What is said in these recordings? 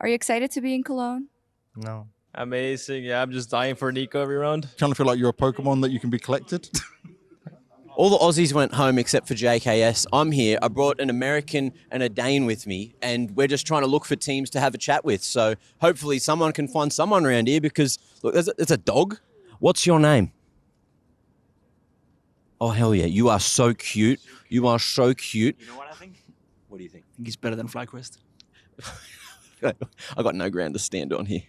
Are you excited to be in Cologne? No. Amazing. Yeah, I'm just dying for Nico every round. Kind of feel like you're a Pokemon that you can be collected. All the Aussies went home except for JKS. I'm here. I brought an American and a Dane with me, and we're just trying to look for teams to have a chat with. So hopefully someone can find someone around here because, look, there's a dog. What's your name? Oh, hell yeah. You are so cute. You are so cute. You know what I think? What do you think? I think he's better than FlyQuest. I got no ground to stand on here.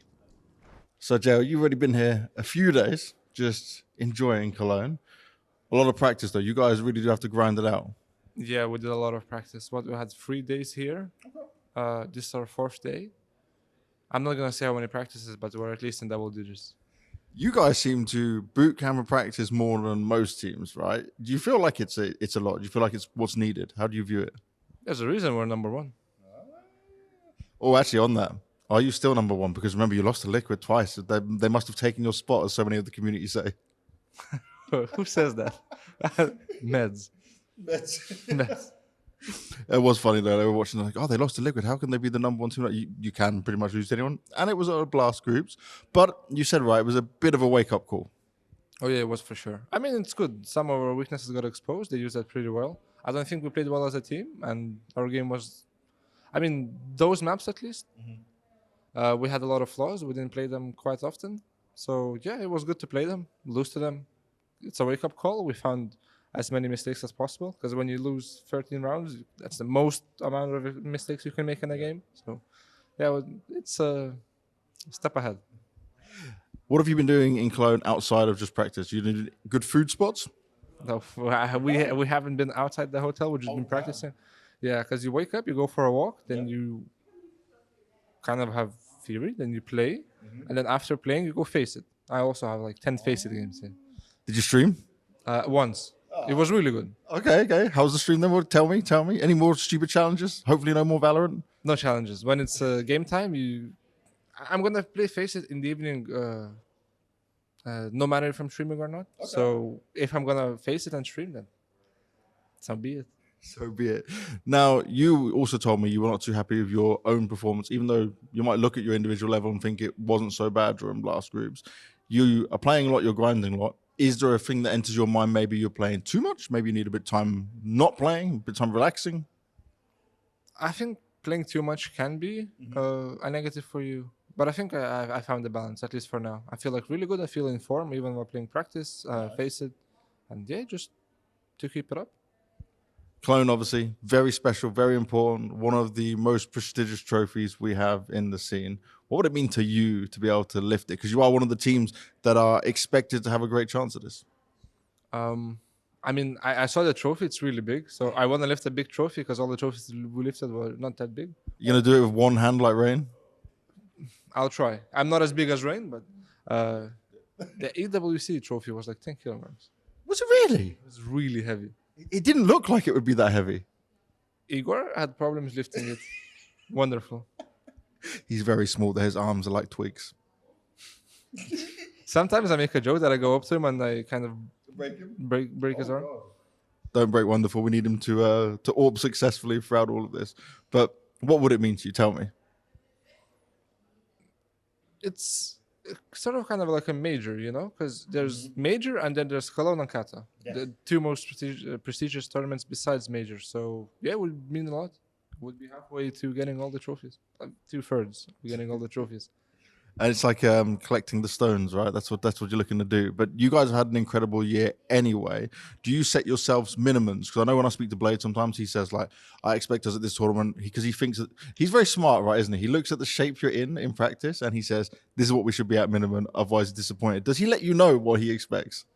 So, Joe, you've already been here a few days, just enjoying Cologne. A lot of practice, though. You guys really do have to grind it out. Yeah, we did a lot of practice. We had 3 days here. This is our 4th day. I'm not gonna say how many practices, but we're at least in double digits. You guys seem to boot camp and practice more than most teams, right? Do you feel like it's a lot? Do you feel like it's what's needed? How do you view it? There's a reason we're number 1. Oh, actually, on that, are you still number 1? Because remember, you lost to Liquid twice. They must have taken your spot, as so many of the community say. Who says that? Meds. Meds. It was funny though. They were watching like, oh, they lost to Liquid. How can they be the number 1 team? Like, you can pretty much lose to anyone. And it was at blast groups. But you said right, it was a bit of a wake up call. Oh yeah, it was for sure. I mean, it's good. Some of our weaknesses got exposed. They used that pretty well. I don't think we played well as a team, and our game was. I mean, those maps at least. We had a lot of flaws. We didn't play them quite often. So yeah, it was good to play them. Lose to them, it's a wake up call. We found as many mistakes as possible because when you lose 13 rounds, that's the most amount of mistakes you can make in a game. So yeah, it's a step ahead. What have you been doing in Cologne outside of just practice? You did good food spots? No, we haven't been outside the hotel. We've just been practicing. Yeah, because you wake up, you go for a walk, then you kind of have theory, then you play, and then after playing, you go face it. I also have like 10 face it games. Yeah. Did you stream? Once. It was really good. Okay. How's the stream then? Well, tell me. Any more stupid challenges? Hopefully no more Valorant. No challenges. When it's game time, I'm gonna play face it in the evening, no matter if I'm streaming or not. Okay. So if I'm gonna face it and stream, then so be it. So be it. Now, you also told me you were not too happy with your own performance, even though you might look at your individual level and think it wasn't so bad during blast groups. You are playing a lot, you're grinding a lot. Is there a thing that enters your mind? Maybe you're playing too much. Maybe you need a bit of time not playing, a bit of time relaxing. I think playing too much can be a negative for you. But I think I found the balance, at least for now. I feel like really good. I feel in form, even while playing practice, face it. And yeah, just to keep it up. Cologne, obviously, very special, very important. One of the most prestigious trophies we have in the scene. What would it mean to you to be able to lift it? Because you are one of the teams that are expected to have a great chance at this. I mean, I saw the trophy. It's really big. So I want to lift a big trophy because all the trophies we lifted were not that big. You're going to do it with one hand like Rain? I'll try. I'm not as big as Rain, but the AWC trophy was like 10 kilograms. Was it really? It was really heavy. It didn't look like it would be that heavy. Igor had problems lifting it. Wonderful. He's very small. His arms are like twigs. Sometimes I make a joke that I go up to him and I kind of break his arm. Don't break Wonderful. We need him to AWP successfully throughout all of this. But what would it mean to you? Tell me. It's sort of kind of like a major, you know, because there's major and then there's Cologne and Kata, the two most prestigious tournaments besides major. So yeah, it would mean a lot. Would be halfway to getting all the trophies. 2/3 getting all the trophies. And it's like collecting the stones, right? That's what you're looking to do. But you guys have had an incredible year anyway. Do you set yourselves minimums? Because I know when I speak to Blade, sometimes he says like, "I expect us at this tournament," because he thinks that he's very smart, right? Isn't he? He looks at the shape you're in practice, and he says, "This is what we should be at minimum. Otherwise, he's disappointed." Does he let you know what he expects?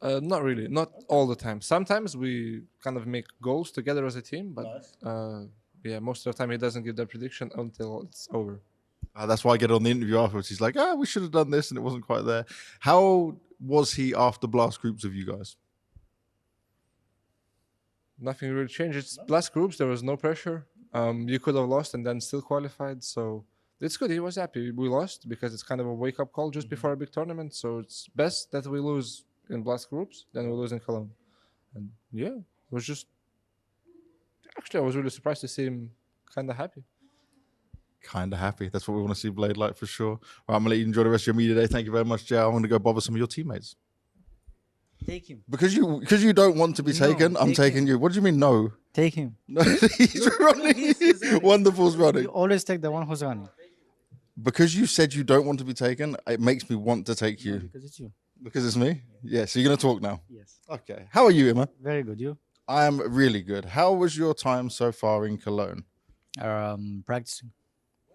Not really, not all the time. Sometimes we kind of make goals together as a team, but yeah, most of the time he doesn't give that prediction until it's over. That's why I get on the interview afterwards. He's like, we should have done this, and it wasn't quite there. How was he after blast groups of you guys? Nothing really changed. It's blast groups. There was no pressure. You could have lost and then still qualified. So it's good. He was happy. We lost because it's kind of a wake-up call just before a big tournament. So it's best that we lose in blast groups than we lose in Cologne. And yeah, it was just... Actually, I was really surprised to see him kind of happy. Kind of happy. That's what we want to see Blade like for sure. All right, I'm gonna let you enjoy the rest of your media day. Thank you very much, Jay. I'm gonna go bother some of your teammates Take him. because you don't want to be No, taken. I'm take taking him. you. What do you mean no? Take him. No, he's running. he's running. Wonderful's running. You always take the one who's running. Because you said you don't want to be taken, it makes me want to take you. Because it's you. Because it's me? Yeah, so you're going to talk now? Yes. Okay. How are you, Emma? Very good. You? I am really good. How was your time so far in Cologne? Practicing.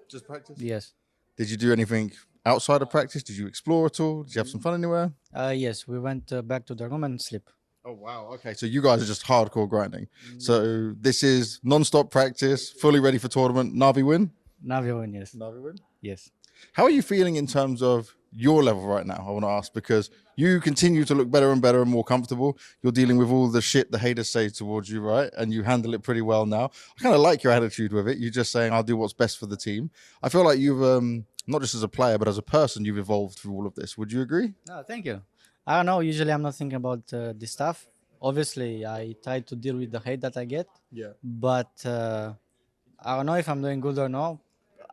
Just practice? Yes. Did you do anything outside of practice? Did you explore at all? Did you have some fun anywhere? Yes. We went back to the room and sleep. Oh, wow. Okay, so you guys are just hardcore grinding. So this is non-stop practice, fully ready for tournament. Navi win? Navi win. Yes. Navi win. Yes. How are you feeling in terms of your level right now? I want to ask because you continue to look better and better and more comfortable. You're dealing with all the shit the haters say towards you, right? And you handle it pretty well now. I kind of like your attitude with it. You're just saying, I'll do what's best for the team. I feel like you've, not just as a player, but as a person, you've evolved through all of this. Would you agree? Oh, thank you. I don't know. Usually, I'm not thinking about this stuff. Obviously, I try to deal with the hate that I get. Yeah. But I don't know if I'm doing good or not.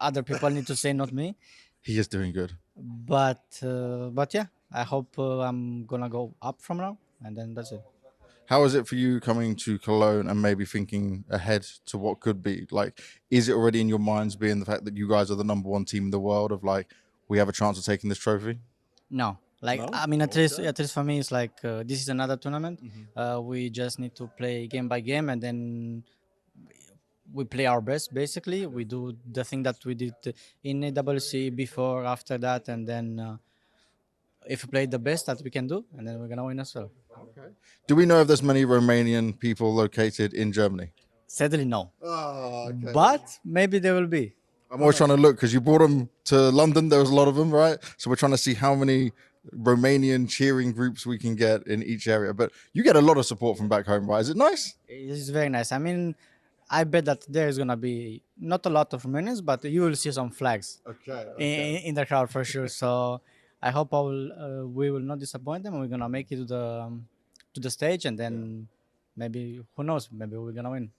Other people need to say, not me. He is doing good. But yeah, I hope I'm gonna go up from now, and then that's it. How is it for you coming to Cologne and maybe thinking ahead to what could be? Like, is it already in your minds being the fact that you guys are the #1 team in the world of like, we have a chance of taking this trophy? No, like No? I mean, at least for me, it's like this is another tournament. We just need to play game by game, and then we play our best. Basically, we do the thing that we did in AWC before, after that, and then if we play the best that we can do, and then we're gonna win as well. Do we know if there's many Romanian people located in Germany? Sadly, no, Oh, okay. but maybe there will be. I'm always trying to look because you brought them to London. There was a lot of them, right? So we're trying to see how many Romanian cheering groups we can get in each area. But you get a lot of support from back home, right? Is it nice? It's very nice. I mean, I bet that there is gonna be not a lot of Romanians, but you will see some flags in the crowd for sure. So I hope we will not disappoint them. We're gonna make it to the stage, and then maybe who knows? Maybe we're gonna win.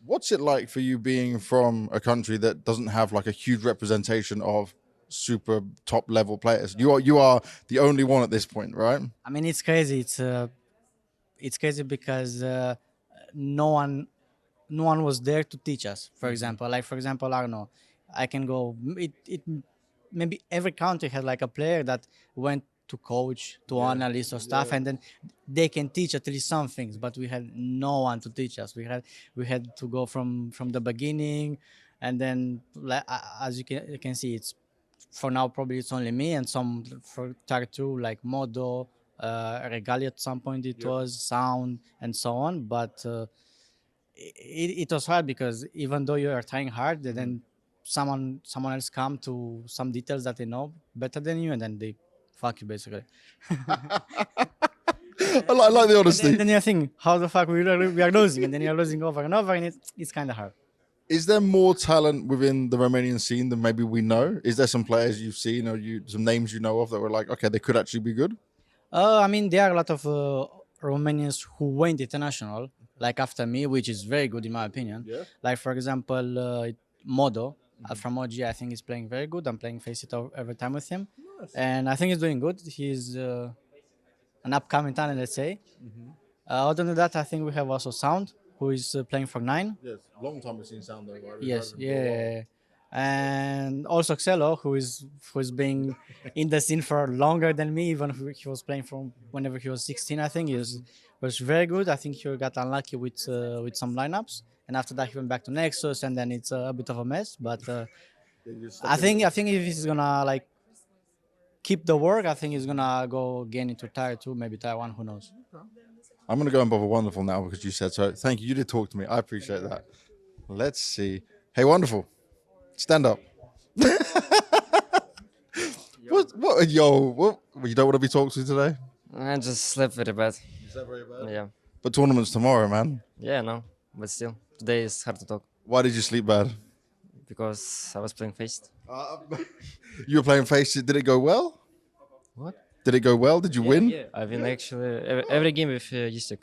What's it like for you being from a country that doesn't have like a huge representation of super top level players? You are the only one at this point, right? I mean, it's crazy. It's crazy because no one was there to teach us. For example, I don't know. I can go. Maybe every country has like a player that went to coach, to analyst or stuff, and then they can teach at least some things. But we had no one to teach us. We had to go from the beginning, and then as you can see, it's for now probably it's only me and some for Tar 2 like Modo, Regali at some point it was sound and so on. But it was hard because even though you are trying hard, then someone else come to some details that they know better than you, and then they fuck you basically. I like the honesty. And then you think, how the fuck we are losing, and then you're losing over and over, and it's kind of hard. Is there more talent within the Romanian scene than maybe we know? Is there some players you've seen or some names you know of that were like, okay, they could actually be good? I mean, there are a lot of Romanians who went international, like after me, which is very good in my opinion. Yeah. Like for example, Modo from OG, I think he's playing very good. I'm playing Face It every time with him, and I think he's doing good. He's an upcoming talent, let's say. Other than that, I think we have also Sound, who is playing for 9. Yes, long time we've seen Sound though, right? Yes, yeah. And also Xelo, who's been in the scene for longer than me. Even if he was playing from whenever he was 16, I think he was very good. I think he got unlucky with some lineups, and after that he went back to Nexus, and then it's a bit of a mess. But I think if he's gonna like keep the work, I think he's gonna go again into Tier 2, maybe Tier 1. Who knows? I'm going to go and bother Wonderful now because you said so. Thank you. You did talk to me. I appreciate that. Let's see. Hey, Wonderful. Stand up. What? You don't want to be talked to today? I just slept very bad. Is that very bad? Yeah. But tournament's tomorrow, man. Yeah, no. But still, today is hard to talk Why did you sleep bad? because I was playing Faced. You were playing Face. Did it go well? What? Did it go well? Did you win? Yeah. I win actually every game with Yistik.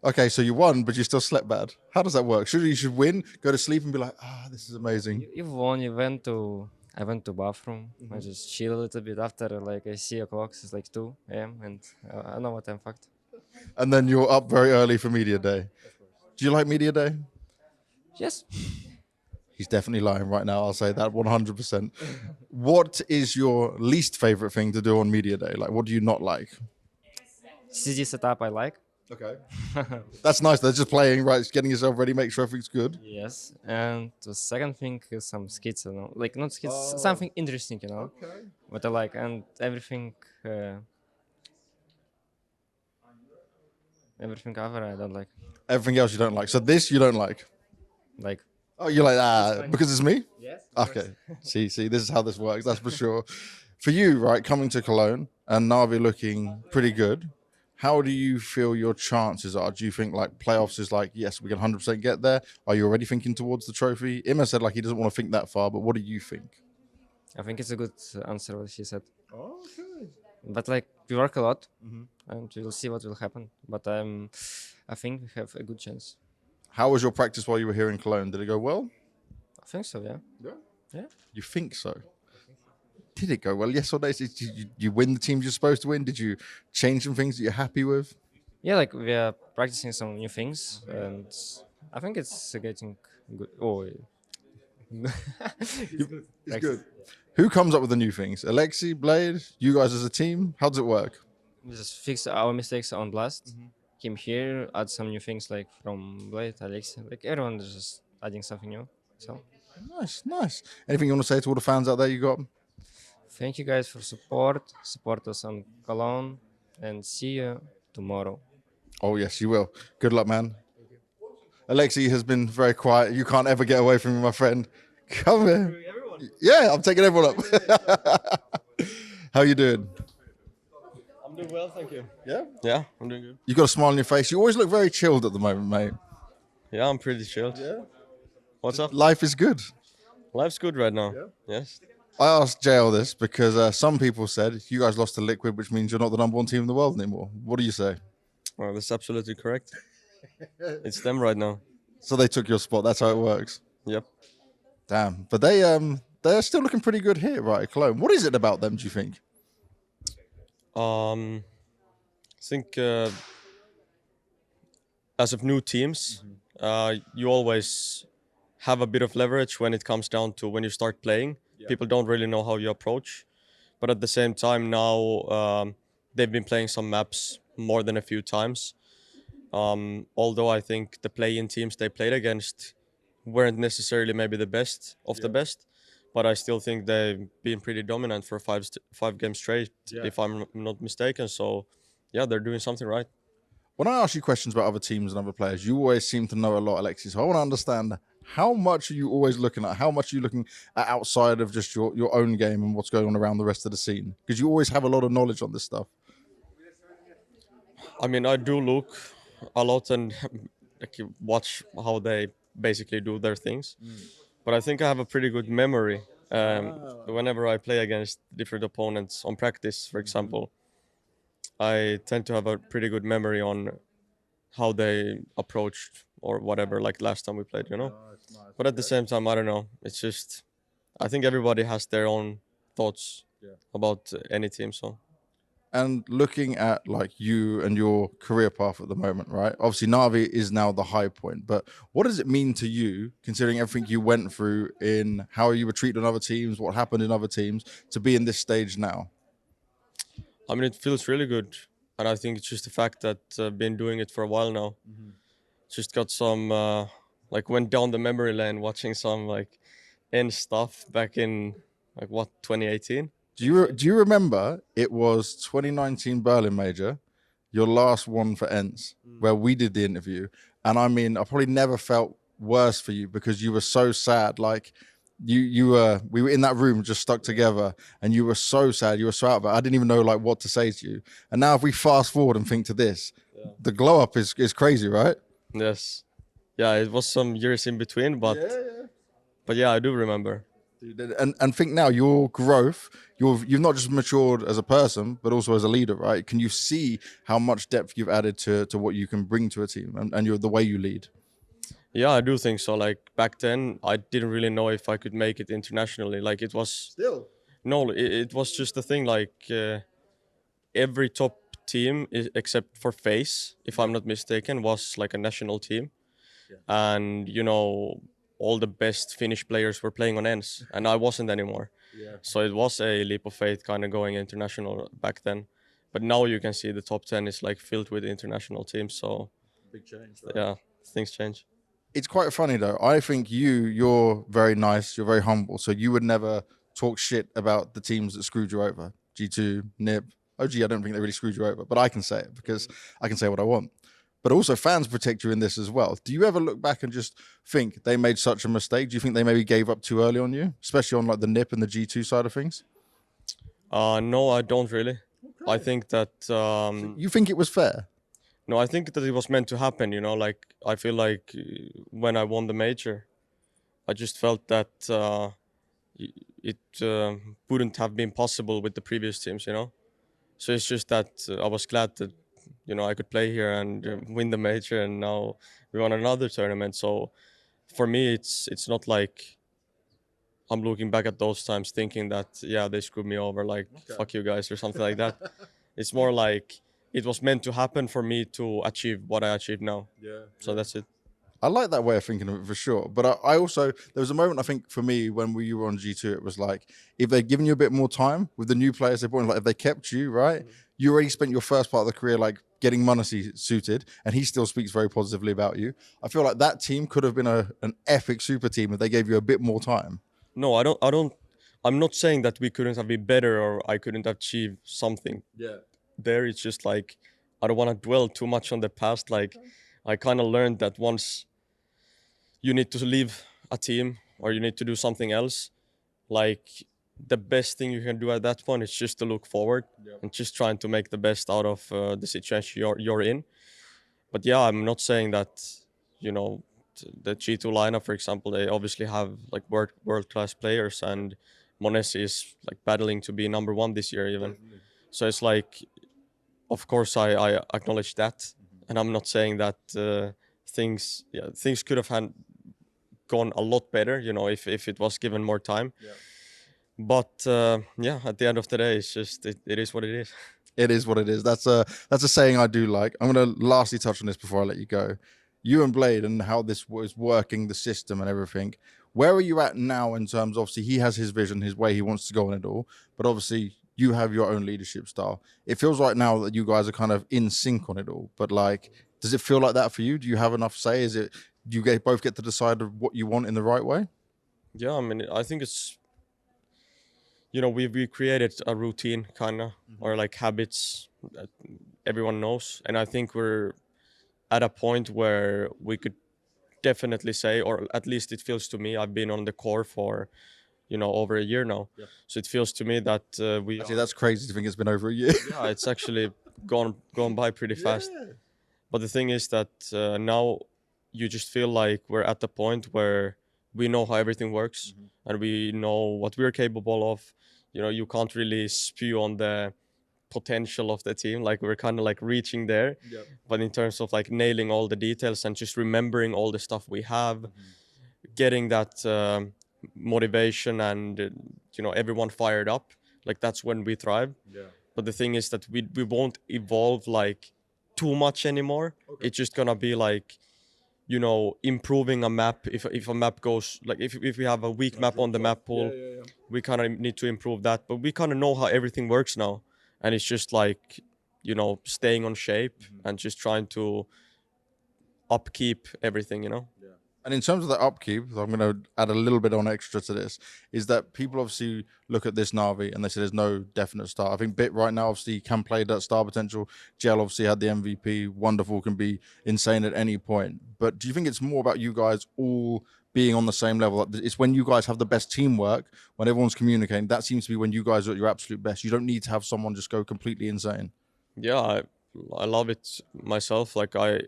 Okay, so you won, but you still slept bad. How does that work? Surely you should win, go to sleep, and be like, this is amazing. If won, I went to bathroom. I just chill a little bit after. Like I see a clock, it's like 2 a.m. and I know what I'm fucked. And then you're up very early for media day. Do you like media day? Yes. He's definitely lying right now. I'll say that 100%. What is your least favorite thing to do on media day? Like, what do you not like? CG setup I like. Okay. That's nice. They're just playing, right? It's getting yourself ready, make sure everything's good. Yes. And the second thing is some skits, like not skits, something interesting, Okay. what I like, and everything. Everything other I don't like. Everything else you don't like. So this you don't like. Like Oh, you're like, because it's me? yes. Okay. See, this is how this works. That's for sure. For you, right, coming to Cologne and Navi looking pretty good, how do you feel your chances are? Do you think like playoffs is like, yes, we can 100% get there? Are you already thinking towards the trophy? Ima said like he doesn't want to think that far, but what do you think? I think it's a good answer what she said. Okay. But like we work a lot, and we will see what will happen. But I think we have a good chance. How was your practice while you were here in Cologne? Did it go well? I think so, yeah. Yeah. You think so? Did it go well? Yes or no? Did you win the teams you're supposed to win? Did you change some things that you're happy with? Yeah, like we are practicing some new things, and I think it's getting good. Oh, yeah. It's good. Who comes up with the new things? Alexi, Blade, you guys as a team? How does it work? We just fix our mistakes on Blast. Came here, add some new things like from Blade, Alex, like everyone is just adding something new. So Nice. Anything you want to say to all the fans out there you got? thank you guys for support us on Cologne, and see you tomorrow. Oh, yes, you will. Good luck, man. Alexi has been very quiet. You can't ever get away from me, my friend. Come here. Yeah, I'm taking everyone up. How you doing? I'm doing well, thank you. Yeah? Yeah, I'm doing good. You got a smile on your face. You always look very chilled at the moment, mate. Yeah, I'm pretty chilled. Yeah. What's up? Life is good. Life's good right now. Yes. I asked JL this because some people said you guys lost to Liquid, which means you're not the number one team in the world anymore. What do you say? Well, that's absolutely correct. It's them right now. So they took your spot. That's how it works. Yep. Damn. But they're still looking pretty good here, right, Cologne? What is it about them, do you think? I think as of new teams, you always have a bit of leverage when it comes down to when you start playing. People don't really know how you approach. But at the same time now, they've been playing some maps more than a few times. Although I think the play-in teams they played against weren't necessarily maybe the best of the best, but I still think they've been pretty dominant for five games straight, if I'm not mistaken. So, yeah, they're doing something right. When I ask you questions about other teams and other players, you always seem to know a lot, Alexis. So I want to understand, how much are you always looking at? How much are you looking at outside of just your own game and what's going on around the rest of the scene? Because you always have a lot of knowledge on this stuff. I mean, I do look a lot and like, watch how they basically do their things. But I think I have a pretty good memory. Whenever I play against different opponents on practice, for example, I tend to have a pretty good memory on how they approached or whatever, like last time we played, But at the same time, I don't know. It's just, I think everybody has their own thoughts about any team, so. And looking at like you and your career path at the moment, right? Obviously, Navi is now the high point, but what does it mean to you, considering everything you went through in how you were treated on other teams, what happened in other teams, to be in this stage now? I mean, it feels really good. And I think it's just the fact that I've been doing it for a while now. Just got some, went down the memory lane watching some, end stuff back in, 2018? Do you remember it was 2019 Berlin Major, your last one for Ents, where we did the interview? And I mean, I probably never felt worse for you because you were so sad. Like we were in that room just stuck together and you were so sad. You were so out, but I didn't even know what to say to you. And now if we fast forward and think to this, the glow up is crazy, right? Yes. Yeah, it was some years in between, but yeah, I do remember. Dude, and think now your growth, you've not just matured as a person, but also as a leader, right? Can you see how much depth you've added to what you can bring to a team and you're the way you lead? Yeah, I do think so. Like back then, I didn't really know if I could make it internationally. Like it was Still. no, it was just the thing. Like every top team, except for FaZe, if I'm not mistaken, was like a national team, and all the best Finnish players were playing on ends, and I wasn't anymore. So it was a leap of faith, kind of going international back then. But now you can see the top 10 is like filled with international teams. So Big change. yeah, things change. It's quite funny though. I think you're very nice, you're very humble, so you would never talk shit about the teams that screwed you over. G2, NIP, OG. I don't think they really screwed you over, but I can say it because I can say what I want. But also fans protect you in this as well. Do you ever look back and just think they made such a mistake? Do you think they maybe gave up too early on you, especially on like the NIP and the G2 side of things? No, I don't really. I think that You think it was fair? no, I think that it was meant to happen. Like I feel like when I won the major, I just felt that it wouldn't have been possible with the previous teams. So it's just that I was glad that I could play here and win the major, and now we won another tournament. So for me, it's not like I'm looking back at those times thinking that they screwed me over, like fuck you guys or something like that. It's more like it was meant to happen for me to achieve what I achieved now. So that's it. I like that way of thinking of it for sure. But I also, there was a moment I think for me when you were on G2, it was like, if they'd given you a bit more time with the new players they brought in, like if they kept you, right? You already spent your first part of the career like getting Munacy suited, and he still speaks very positively about you. I feel like that team could have been an epic super team if they gave you a bit more time. No, I'm not saying that we couldn't have been better or I couldn't achieve something. There it's just like, I don't want to dwell too much on the past. Like I kind of learned that once you need to leave a team or you need to do something else, like the best thing you can do at that point is just to look forward and just trying to make the best out of the situation you're in. But yeah, I'm not saying that, the G2 lineup, for example, they obviously have like world-class players, and Monesi is like battling to be number one this year even. So it's like, of course I acknowledge that, and I'm not saying that things could have gone a lot better, if it was given more time. But at the end of the day, it's just it is what it is. It is what it is. That's a saying I do like. I'm going to lastly touch on this before I let you go. You and Blade and how this was working, the system and everything. Where are you at now in terms of, obviously, he has his vision, his way he wants to go on it all, but obviously you have your own leadership style. It feels like now that you guys are kind of in sync on it all, but like, does it feel like that for you? Do you have enough say? Is it, do you both get to decide what you want in the right way? Yeah, I mean, I think it's, we created a routine kind of, or like habits that everyone knows. And I think we're at a point where we could definitely say, or at least it feels to me, I've been on the core for, over a year now. So it feels to me that we Actually, that's crazy to think it's been over a year. yeah, it's actually gone by pretty fast. But the thing is that now you just feel like we're at the point where we know how everything works, and we know what we're capable of. You can't really spew on the potential of the team. Like we're kind of like reaching there, but in terms of like nailing all the details and just remembering all the stuff we have, getting that motivation and everyone fired up, like that's when we thrive. But the thing is that we won't evolve like too much anymore. It's just gonna be like improving a map. If a map goes like, if we have a weak map on the map pool, we kind of need to improve that. But we kind of know how everything works now, and it's just like staying on shape and just trying to upkeep everything. And in terms of the upkeep, I'm going to add a little bit on extra to this, is that people obviously look at this Na'Vi and they say there's no definite star. I think Bit right now obviously can play that star potential. Gel obviously had the MVP. Wonderful, can be insane at any point. But do you think it's more about you guys all being on the same level? It's when you guys have the best teamwork, when everyone's communicating, that seems to be when you guys are at your absolute best. You don't need to have someone just go completely insane. Yeah, I love it myself. Like I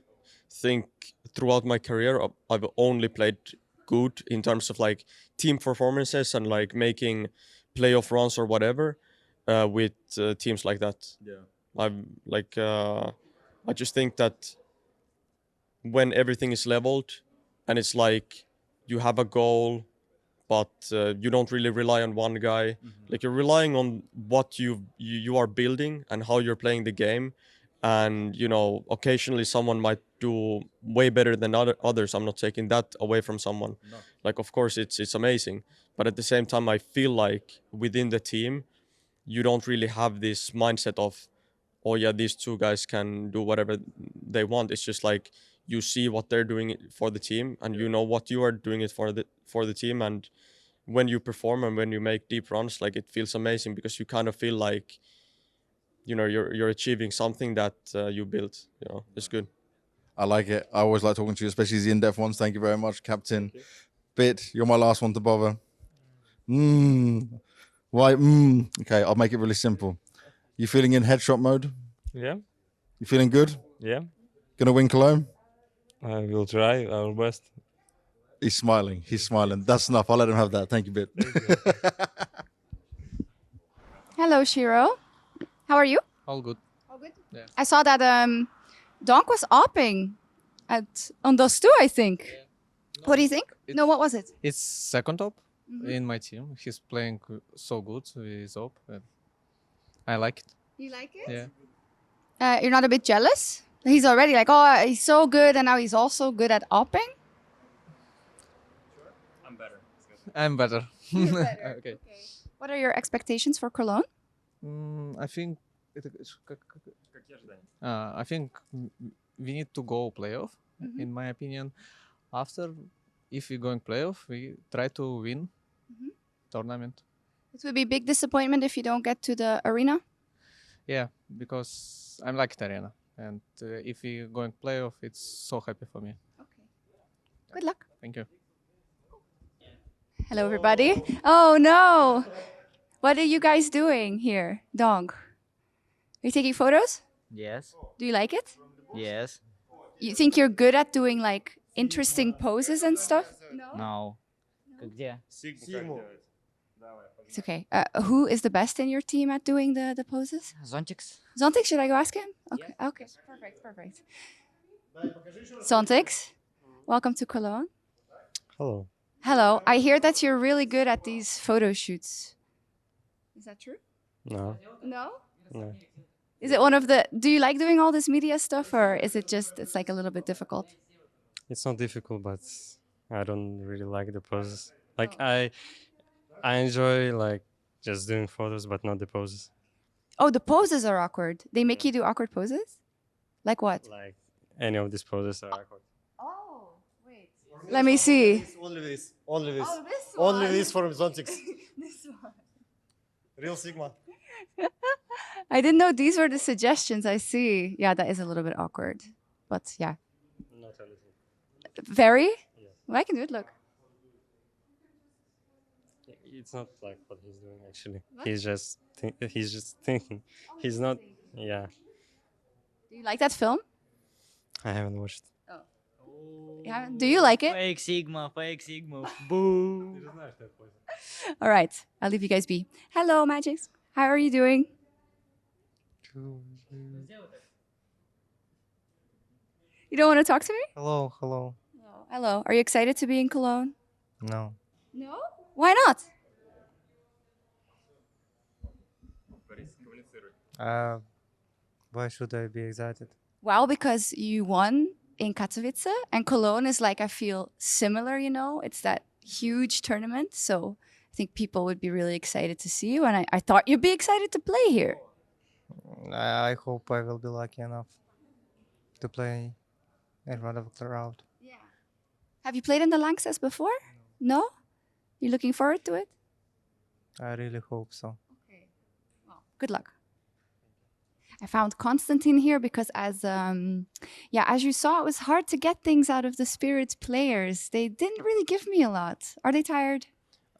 think throughout my career, I've only played good in terms of like team performances and like making playoff runs or whatever with teams like that. Yeah. I just think that when everything is leveled and it's like you have a goal but you don't really rely on one guy. Like you're relying on what you are building and how you're playing the game, and you know occasionally someone might do way better than others. I'm not taking that away from someone. No. Like of course it's amazing, but at the same time I feel like within the team you don't really have this mindset of, oh yeah, these two guys can do whatever they want. It's just like you see what they're doing for the team and you know what you are doing it for the team, and when you perform and when you make deep runs, like it feels amazing because you kind of feel like, you know, you're achieving something that you built. You know, it's good. I like it. I always like talking to you, especially the in-depth ones. Thank you very much, Captain. Bit, you're my last one to bother. Why? Okay, I'll make it really simple. You feeling in headshot mode? Yeah, You feeling good? yeah. Gonna win Cologne? I will try our best. He's smiling. He's smiling. That's enough. I'll let him have that. Thank you, Bit. Hello, Shiro. How are you? All good. All good. Yeah. I saw that Donk was opping on those two, I think. What do you think? No, what was it? It's second top Mhm. in my team. He's playing so good with op. I like it. You like it? Yeah. You're not a bit jealous? He's already like, oh, he's so good, and now he's also good at opping. I'm better. You're better. Okay. What are your expectations for Cologne? I think. I think we need to go playoff. Mhm. In my opinion, after if we going playoff, we try to win Mhm. tournament. It would be a big disappointment if you don't get to the arena. Yeah, because I'm like Arena, and if we going playoff, it's so happy for me. Okay. Good luck. Thank you. Hello, everybody. Oh no! What are you guys doing here, Dong? Are you taking photos? Yes. Do you like it? Yes. You think you're good at doing like interesting poses and stuff? No. No. Где? It's okay. Who is the best in your team at doing the poses? Zontix. Zontix, should I go ask him? Okay. Okay. Perfect. Zontix, welcome to Cologne. Hello. Hello. I hear that you're really good at these photo shoots. Is that true? No. No. No. Is it one of the? Do you like doing all this media stuff, or is it just it's like a little bit difficult? It's not difficult, but I don't really like the poses. Like I enjoy like just doing photos, but not the poses. Oh, the poses are awkward. They make you do awkward poses? Like what? Like any of these poses are awkward. Oh, wait. Let me see. Only this. Only this. Oh, this Only one. this from Zontix. This one. Real Sigma. I didn't know these were the suggestions. I see. Yeah, that is a little bit awkward. But yeah. Not a little. Very? Yes. Well, I can do it. Look. It's not like what he's doing actually. What? He's just thinking. He's not. Yeah. Do you like that film? I haven't watched. You haven't? Do you like it? Fake Sigma. Boo. All right. I'll leave you guys be. Hello, Magics. How are you doing? You don't want to talk to me? Hello. Hello. Are you excited to be in Cologne? No. No? Why not? Why should I be excited? Well, because you won in Katowice, and Cologne is like, I feel similar, you know? It's that huge tournament. So I think people would be really excited to see you. And I thought you'd be excited to play here. I hope I will be lucky enough to play in front of a crowd. Yeah. Have you played in the Lanxess before? No? You're looking forward to it? I really hope so. Okay. Well, good luck. I found Konstantin here because as you saw, it was hard to get things out of the Spirits players. They didn't really give me a lot. Are they tired?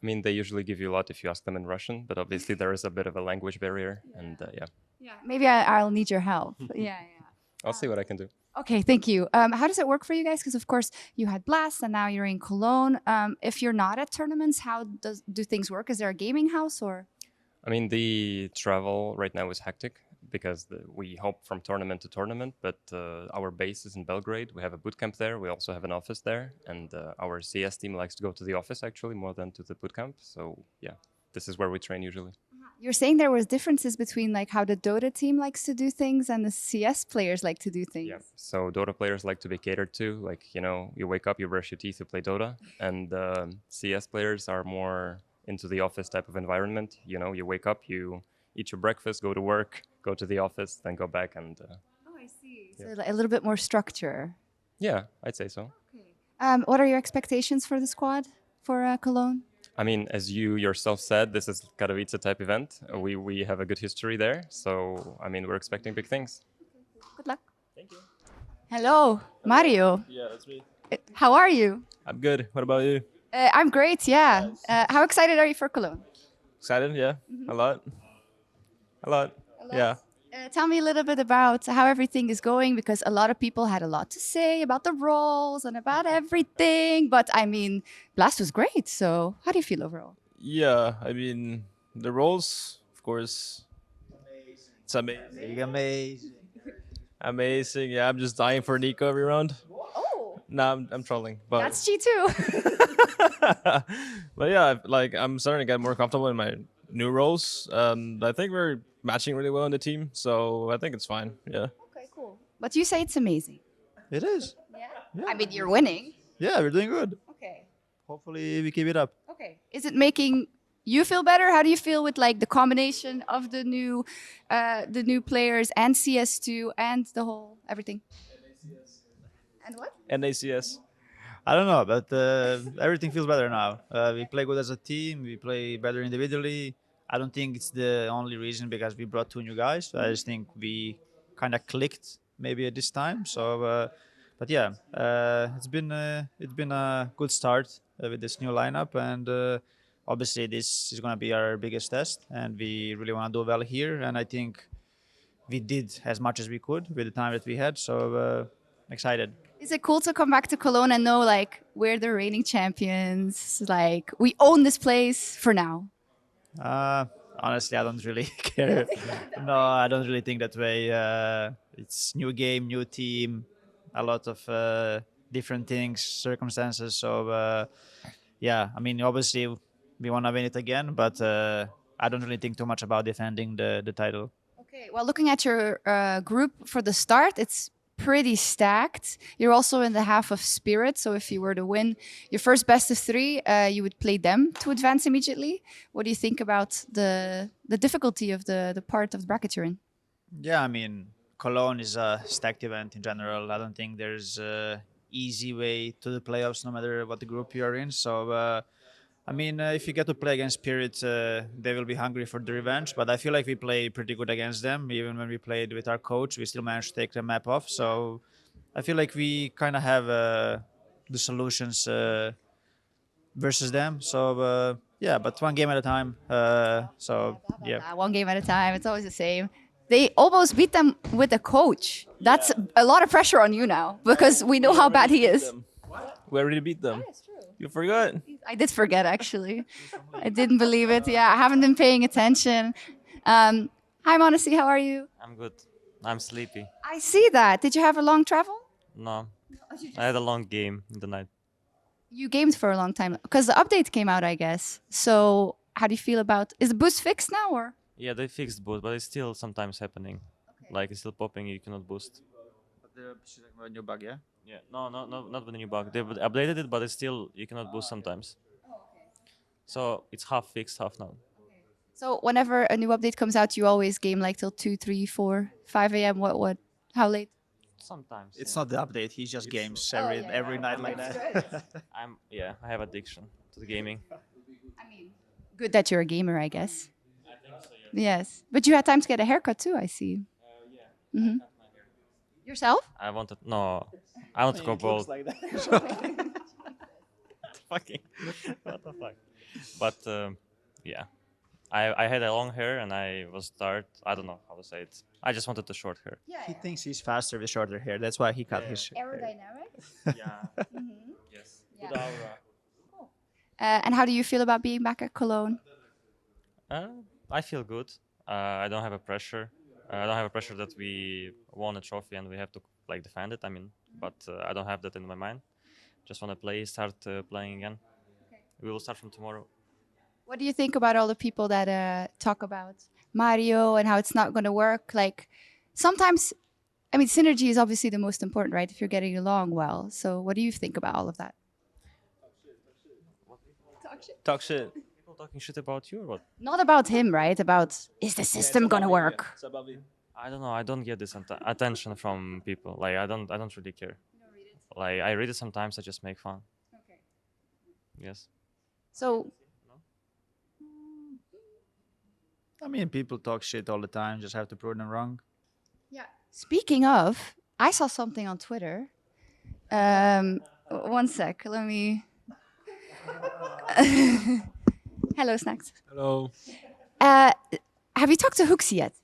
I mean, they usually give you a lot if you ask them in Russian, but obviously there is a bit of a language barrier, and yeah. Yeah. Maybe I'll need your help. Yeah. I'll see what I can do. Okay, thank you. How does it work for you guys? Because of course you had Blast and now you're in Cologne. If you're not at tournaments, how do things work? Is there a gaming house or? I mean, the travel right now is hectic because we hop from tournament to tournament, but our base is in Belgrade. We have a boot camp there. We also have an office there, and our CS team likes to go to the office actually more than to the boot camp. So yeah, this is where we train usually. You're saying there was differences between like how the Dota team likes to do things and the CS players like to do things. Yeah. So Dota players like to be catered to. Like, you know, you wake up, you brush your teeth, you play Dota, and CS players are more into the office type of environment. You know, you wake up, you eat your breakfast, go to work, go to the office, then go back and. Oh, I see. Yeah. So like a little bit more structure. Yeah, I'd say so. What are your expectations for the squad for Cologne? I mean, as you yourself said, this is Katowice type event. We have a good history there, so I mean, we're expecting big things. Good luck. Thank you. Hello, Mario. Yeah, that's me. How are you? I'm good. What about you? I'm great, yeah. How excited are you for Cologne? Excited? Yeah. A lot. A lot. Yeah. Tell me a little bit about how everything is going because a lot of people had a lot to say about the roles and about everything. But I mean, Blast was great. So how do you feel overall? Yeah. I mean, the roles, of course. It's amazing. Amazing. Amazing. Yeah, I'm just dying for Nico every round. Oh, No, I'm trolling. But that's G2. but yeah, like I'm starting to get more comfortable in my new roles. I think we're matching really well in the team, so I think it's fine. Yeah. Okay, cool. But you say it's amazing. It is. Yeah. I mean, you're winning. Yeah, we're doing good. Okay. Hopefully we keep it up. Okay. Is it making you feel better? How do you feel with like the combination of the new players and CS2 and the whole everything? And what? NACS. I don't know, but everything feels better now. We play good as a team. We play better individually. I don't think it's the only reason because we brought 2 new guys. I just think we kind of clicked maybe at this time. So, but yeah, it's been a good start with this new lineup, and obviously this is going to be our biggest test, and we really want to do well here. And I think we did as much as we could with the time that we had. So excited. Is it cool to come back to Cologne and know like we're the reigning champions? Like we own this place for now. Honestly, I don't really care. No, I don't really think that way. It's new game, new team, a lot of different things, circumstances. So yeah, I mean, obviously we want to win it again, but I don't really think too much about defending the title. Okay, well, looking at your group for the start, it's pretty stacked. You're also in the half of Spirit, so if you were to win your first best of 3, you would play them to advance immediately. What do you think about the difficulty of the part of the bracket you're in? Yeah, I mean, Cologne is a stacked event in general. I don't think there's a easy way to the playoffs, no matter what the group you're in. So, I mean, if you get to play against Spirit, they will be hungry for the revenge. But I feel like we play pretty good against them. Even when we played with our coach, we still managed to take the map off. So I feel like we kind of have the solutions versus them. So yeah, but one game at a time. So yeah. One game at a time. It's always the same. They almost beat them with a coach. That's a lot of pressure on you now because we know how bad he is. We already beat them. You forgot. I did forget, actually. I didn't believe it. Yeah, I haven't been paying attention. Hi, Monacy, how are you? I'm good. I'm sleepy. I see that. Did you have a long travel? No, I had a long game in the night. You gamed for a long time because the update came out, I guess. So how do you feel about... Is the boost fixed now, or...? Yeah, they fixed boost, but it's still sometimes happening. Okay. Like, it's still popping, you cannot boost. But there's a new bug, yeah? Yeah, no, not with the new bug. They've updated it, but it's still, you cannot boost sometimes. Oh, okay. So it's half fixed, half now. Okay. So whenever a new update comes out, you always game like till 2, 3, 4, 5 a.m. What? How late? Sometimes. It's not the update. He just games every night like that. I have addiction to the gaming. I mean, good that you're a gamer, I guess. I think so, yeah. Yes, but you had time to get a haircut too, I see. Yeah. Mm-hmm. Yourself? I want to go bald. Like that. Fucking, what the fuck? But yeah, I had a long hair and I was tired. I don't know how to say it. I just wanted the short hair. He thinks he's faster with shorter hair. That's why he cut his hair. Aerodynamic. Yeah. Yes. Good aura. And how do you feel about being back at Cologne? I feel good. I don't have a pressure. I don't have a pressure that we won a trophy and we have to like defend it. I mean, but I don't have that in my mind. Just want to play, start playing again. We will start from tomorrow. What do you think about all the people that talk about Mario and how it's not going to work? Like, sometimes, I mean, synergy is obviously the most important, right? If you're getting along well. So, what do you think about all of that? Talk shit. People talking shit about you or what? Not about him, right? About, is the system going to work? I don't know. I don't get this attention from people. Like I don't really care. Like I read it sometimes. I just make fun. Okay. Yes. So, I mean, people talk shit all the time. Just have to prove them wrong. yeah. Speaking of, I saw something on Twitter. One sec. Let me. Hello, Snacks. Hello. Have you talked to Hooksy yet?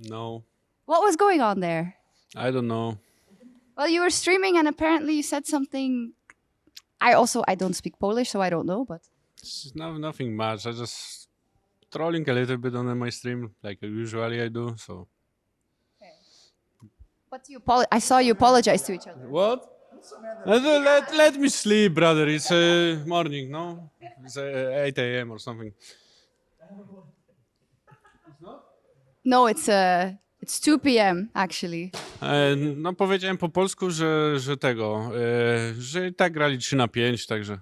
No, What was going on there? I don't know. Well, you were streaming and apparently you said something. I don't speak Polish, so I don't know, but It's nothing much. I just trolling a little bit on my stream, like usually I do. So but you I saw you apologize to each other. what? Let me sleep, brother. It's morning, no? It's 8 a.m. or something. No, it's 2 p.m. actually. No powiedziałem po polsku, że tego, że i tak grali 3-5, także.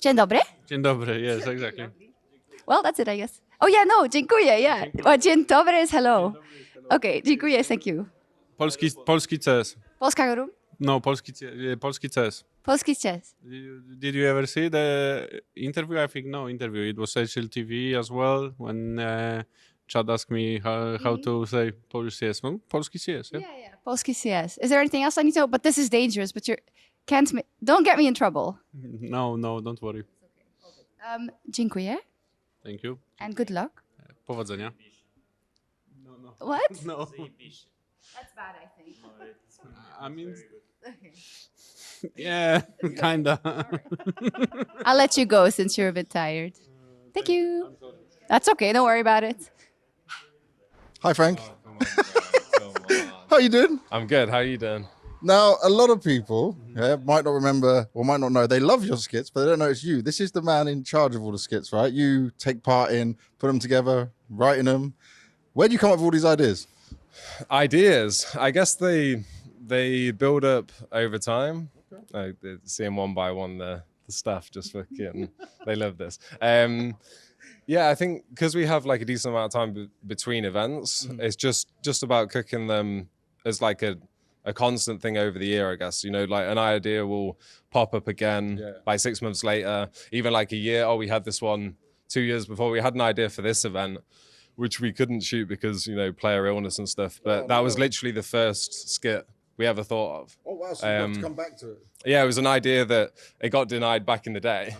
Dzień dobry. Dzień dobry, yes, exactly. Well, that's it, I guess. Oh yeah, no, dziękuję, yeah. Well, dzień dobry is hello. Okay, dziękuję, thank you. Polski CS. Polska room? No, polski CS. Polski chess. Did you ever see the interview? I think no interview. It was HLTV as well when Chad asked me how to say Polish CS. No? Polski CS, yeah? Yeah. Polski CS. Is there anything else I need to know? But this is dangerous, but don't get me in trouble. No, don't worry. Dziękuję. Thank you. And good luck. Powodzenia. What? No. That's bad, I think. I mean, Okay. yeah, kinda. I'll let you go since you're a bit tired. Thank you. That's okay. Don't worry about it. Hi, Frank. How you doing? I'm good. How are you doing? Now, a lot of people might not remember or might not know. They love your skits, but they don't know it's you. This is the man in charge of all the skits, right? You take part in, put them together, writing them. Where do you come up with all these ideas? Ideas. I guess they build up over time. Like seeing one by one the stuff just fucking. They love this. Yeah, I think because we have like a decent amount of time between events, it's just about cooking them as like a constant thing over the year, I guess. You know, like an idea will pop up again like 6 months later, even like a year. Oh, we had this one 2 years before. We had an idea for this event, which we couldn't shoot because, you know, player illness and stuff. But that was literally the first skit we ever thought of. Oh, wow. So you have to come back to it. Yeah, it was an idea that it got denied back in the day.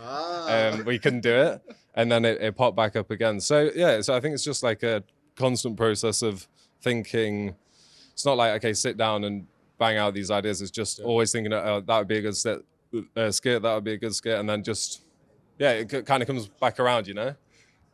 We couldn't do it. And then it popped back up again. So, yeah, so I think it's just like a constant process of thinking. It's not like, okay, sit down and bang out these ideas. It's just always thinking, that would be a good skit, that would be a good skit. And then just, yeah, it kind of comes back around, you know?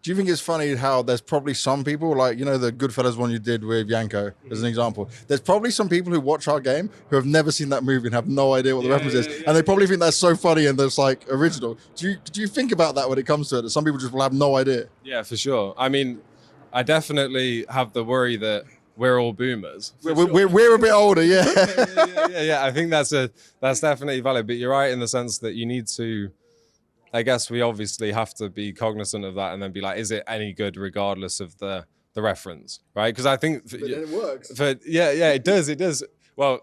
Do you think it's funny how there's probably some people, like, you know, the Goodfellas one you did with Yanko, as an example. There's probably some people who watch our game who have never seen that movie and have no idea what the reference is. And they probably think that's so funny and that's like original. Do you think about that when it comes to it? That some people just will have no idea? Yeah, for sure. I mean, I definitely have the worry that we're all boomers. We're a bit older, yeah. Yeah. I think that's definitely valid. But you're right in the sense that you need to, I guess we obviously have to be cognizant of that and then be like, is it any good regardless of the reference, right? Because I think But then it works. Yeah, it does. Well,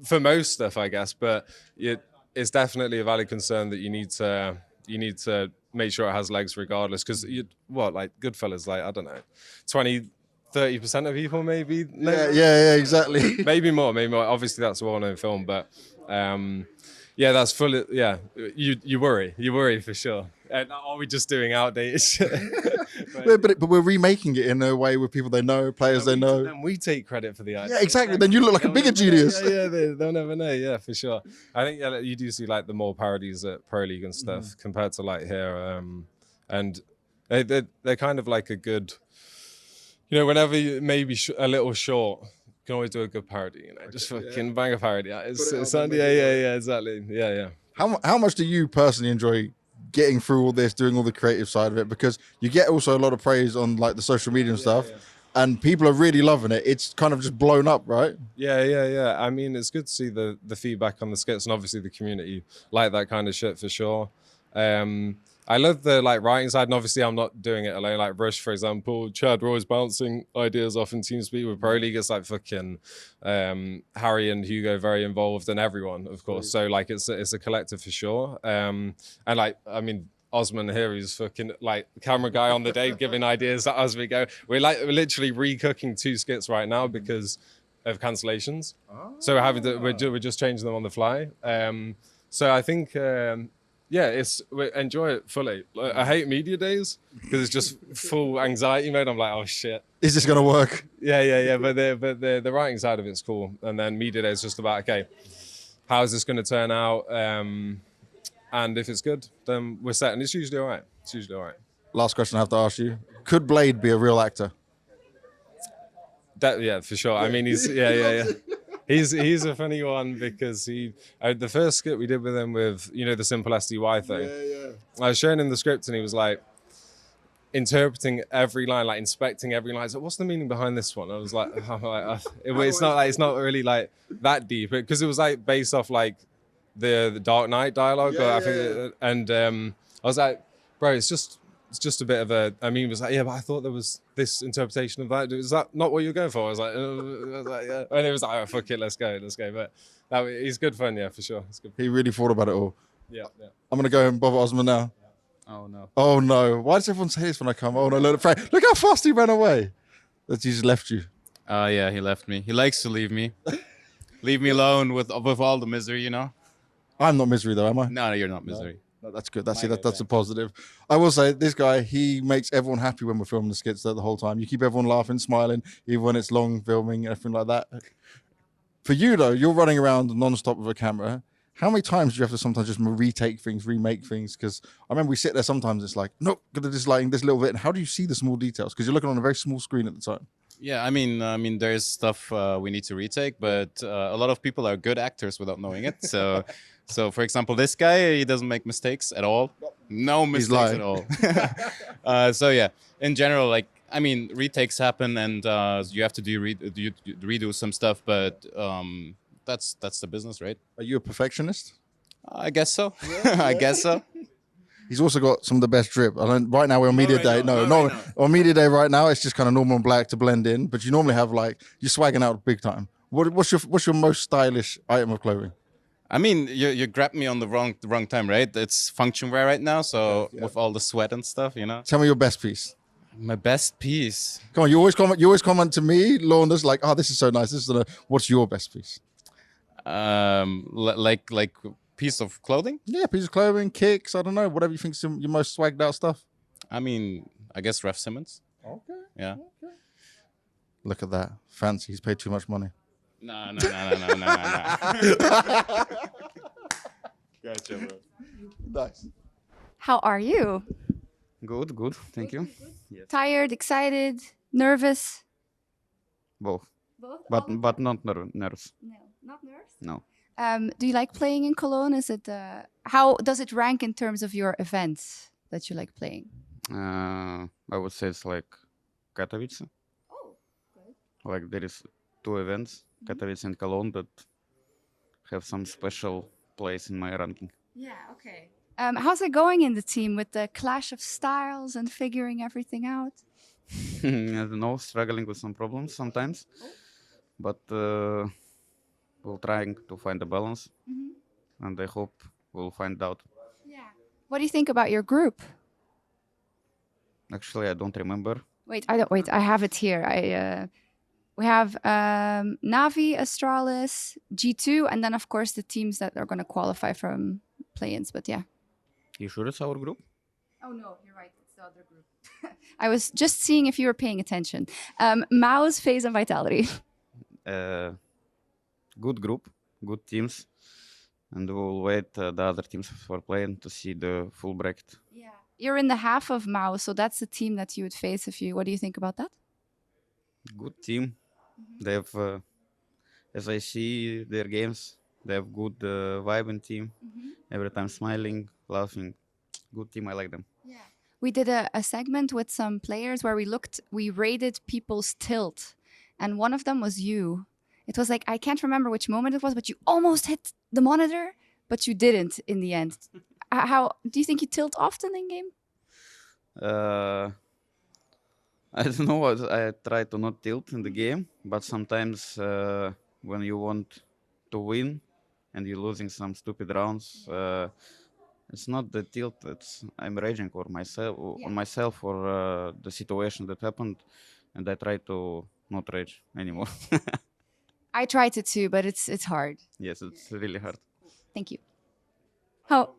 for most stuff, I guess, but it's definitely a valid concern that you need to make sure it has legs regardless. Because like Goodfellas, like I don't know, 20-30% of people maybe. Yeah, exactly. maybe more. Obviously, that's a well-known film, but. Yeah, that's fully. Yeah, you worry for sure. Are we just doing outdated shit? but we're remaking it in a way with people they know, players they know. Then we take credit for the idea. Yeah, exactly. Then you look like a bigger genius. Yeah, they'll never know. Yeah, for sure. I think you do see like the more parodies at Pro League and stuff compared to like here, and they're kind of like a good. Whenever you maybe a little short, you can always do a good parody. Just fucking bang a parody out. It's exactly. Yeah. How much do you personally enjoy getting through all this, doing all the creative side of it? Because you get also a lot of praise on like the social media and stuff, and people are really loving it. It's kind of just blown up, right? Yeah. I mean, it's good to see the feedback on the skits, and obviously the community like that kind of shit for sure. I love the like writing side, and obviously I'm not doing it alone. Like Rush, for example, Chad, we're always bouncing ideas off in TeamSpeak. With Pro League, it's like fucking Harry and Hugo very involved, and everyone, of course. So like it's a collective for sure. And like I mean, Osman here, who's fucking like camera guy on the day, giving ideas as we go. We're literally recooking 2 skits right now because of cancellations. So we're just changing them on the fly. So I think. We enjoy it fully. Like, I hate media days because it's just full anxiety mode. I'm like, oh shit, is this gonna work? Yeah. But the writing side of it's cool, and then media day is just about okay, how is this going to turn out? And if it's good, then we're set, and it's usually all right. Last question I have to ask you: could Blade be a real actor? Yeah, for sure. I mean, he's He's a funny one because the first skit we did with him with the simple SDY thing. I was showing him the script and he was like interpreting every line, like inspecting every line. He's like, what's the meaning behind this one? I was like, it's not really like that deep because it was like based off like the Dark Knight dialogue. I was like, bro, it's just a bit of a. I mean, he was like, yeah, but I thought there was this interpretation of that. Is that not what you're going for? I was like, yeah. And it was like, oh, fuck it, let's go. But he's good fun, yeah, for sure. It's good. He really thought about it all. Yeah. I'm gonna go and bother Osman now. Oh no. Oh no! Why does everyone say this when I come? Oh no! Look how fast he ran away. That he just left you. Yeah, he left me. He likes to leave me. Leave me alone with all the misery, I'm not misery though, am I? No, you're not misery. No, that's good. That's a positive. I will say this guy, he makes everyone happy when we're filming the skits the whole time. You keep everyone laughing, smiling, even when it's long filming, everything like that. For you though, you're running around non-stop with a camera. How many times do you have to sometimes just retake things, remake things? Because I remember we sit there sometimes, it's like, nope, got to just lighting this little bit. And how do you see the small details? Because you're looking on a very small screen at the time. Yeah, I mean, there's stuff we need to retake, but a lot of people are good actors without knowing it. So, for example, this guy, he doesn't make mistakes at all. No mistakes at all. So yeah, in general, like, I mean, retakes happen, and you have to redo some stuff, but that's the business, right? Are you a perfectionist? I guess so. I guess so. He's also got some of the best drip. Right now we're on media day. On media day right now, it's just kind of normal and black to blend in. But you normally have like you're swagging out big time. What's your most stylish item of clothing? I mean, you grabbed me on the wrong time, right? It's function wear right now, so with all the sweat and stuff, Tell me your best piece. My best piece. Come on, you always comment to me, Lorna's like, oh, this is so nice. What's your best piece? Like piece of clothing? Yeah, piece of clothing, kicks, I don't know, whatever you think's your most swagged out stuff. I mean, I guess Ref Simmons. Okay. Yeah. Okay. Look at that. Fancy. He's paid too much money. No. Gotcha, bro. Nice. How are you? Good. Thank you. Yes. Tired, excited, nervous? Both. Both? But not nervous. No, not nervous? No. Do you like playing in Cologne? Is it how does it rank in terms of your events that you like playing? I would say it's like Katowice. Oh, good. Like there is 2 events, Katowice and Cologne, that have some special place in my ranking. Yeah, okay. How's it going in the team with the clash of styles and figuring everything out? I don't know, struggling with some problems sometimes, but we're trying to find a balance, and I hope we'll find out. Yeah. What do you think about your group? Actually, I don't remember. Wait, I have it here. We have Navi, Astralis, G2, and then of course the teams that are going to qualify from play-ins. But yeah. You sure it's our group? Oh no, you're right. It's the other group? I was just seeing if you were paying attention. MOUZ, FaZe, and Vitality. Good group, good teams, and we'll wait the other teams for playing to see the full bracket. Yeah. You're in the half of MOUZ, so that's the team that you would face if you. What do you think about that? Good team. They have, as I see their games, they have good vibe in team. Every time smiling, laughing. Good team. I like them. Yeah. We did a segment with some players where we rated people's tilt, and one of them was you. It was like, I can't remember which moment it was, but you almost hit the monitor, but you didn't in the end. How do you think you tilt often in game? I don't know. I try to not tilt in the game, but sometimes when you want to win and you're losing some stupid rounds, it's not the tilt. It's I'm raging on myself or the situation that happened, and I try to not rage anymore. I tried to too, but it's hard. Yes, it's really hard. Thank you. How?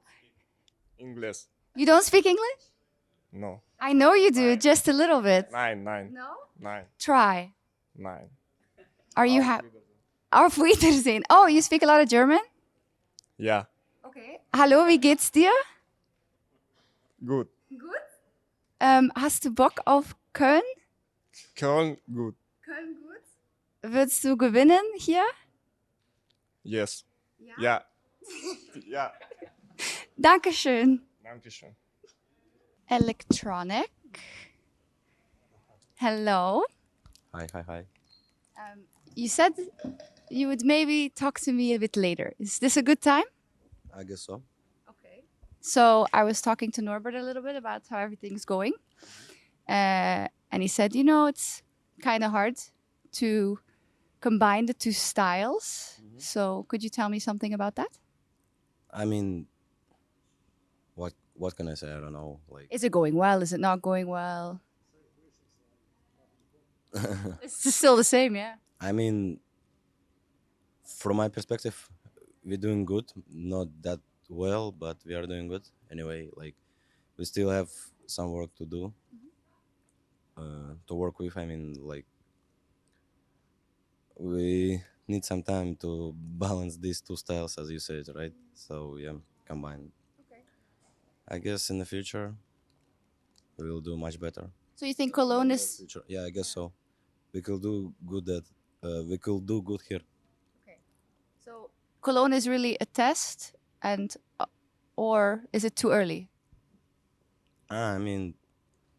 English. You don't speak English? No. I know you do, just a little bit. 9. No? 9. Try. 9. Are you happy? Auf Wiedersehen. Oh, you speak a lot of German? Ja. Okay. Hallo, wie geht's dir? Gut. Gut? Hast du Bock auf Köln? Köln, gut. Köln gut? Würdest du gewinnen hier? Yes. Ja. Ja. Dankeschön. Dankeschön. Electronic. Hello. Hi. You said you would maybe talk to me a bit later. Is this a good time? I guess so. So I was talking to Norbert a little bit about how everything's going. And he said, it's kind of hard to combine the two styles. So could you tell me something about that? I mean, what can I say? I don't know. Like, Is it going well? Is it not going well? It's still the same, yeah. I mean, from my perspective, we're doing good. Not that well, but we are doing good. Anyway, like, we still have some work to do. To work with. I mean, like, we need some time to balance these two styles, as you said, right? So yeah, combine. I guess in the future we will do much better. So you think Cologne is... Future, yeah, I guess so. We could do good we could do good here. So Cologne is really a test, and or is it too early? I mean,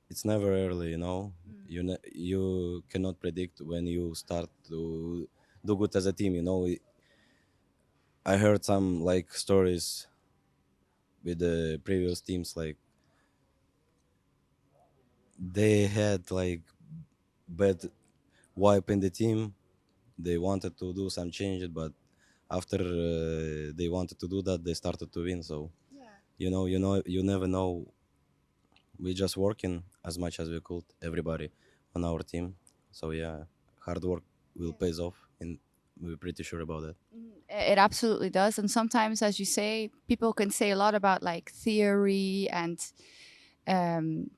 it's never early, you know. You cannot predict when you start to do good as a team, you know. I heard some like stories with the previous teams, like they had like bad wipe in the team. They wanted to do some changes, but after they wanted to do that, they started to win. So you never know. We just working as much as we could, everybody on our team. So yeah, hard work will pays off, and we're pretty sure about that. It absolutely does. And sometimes, as you say, people can say a lot about like theory and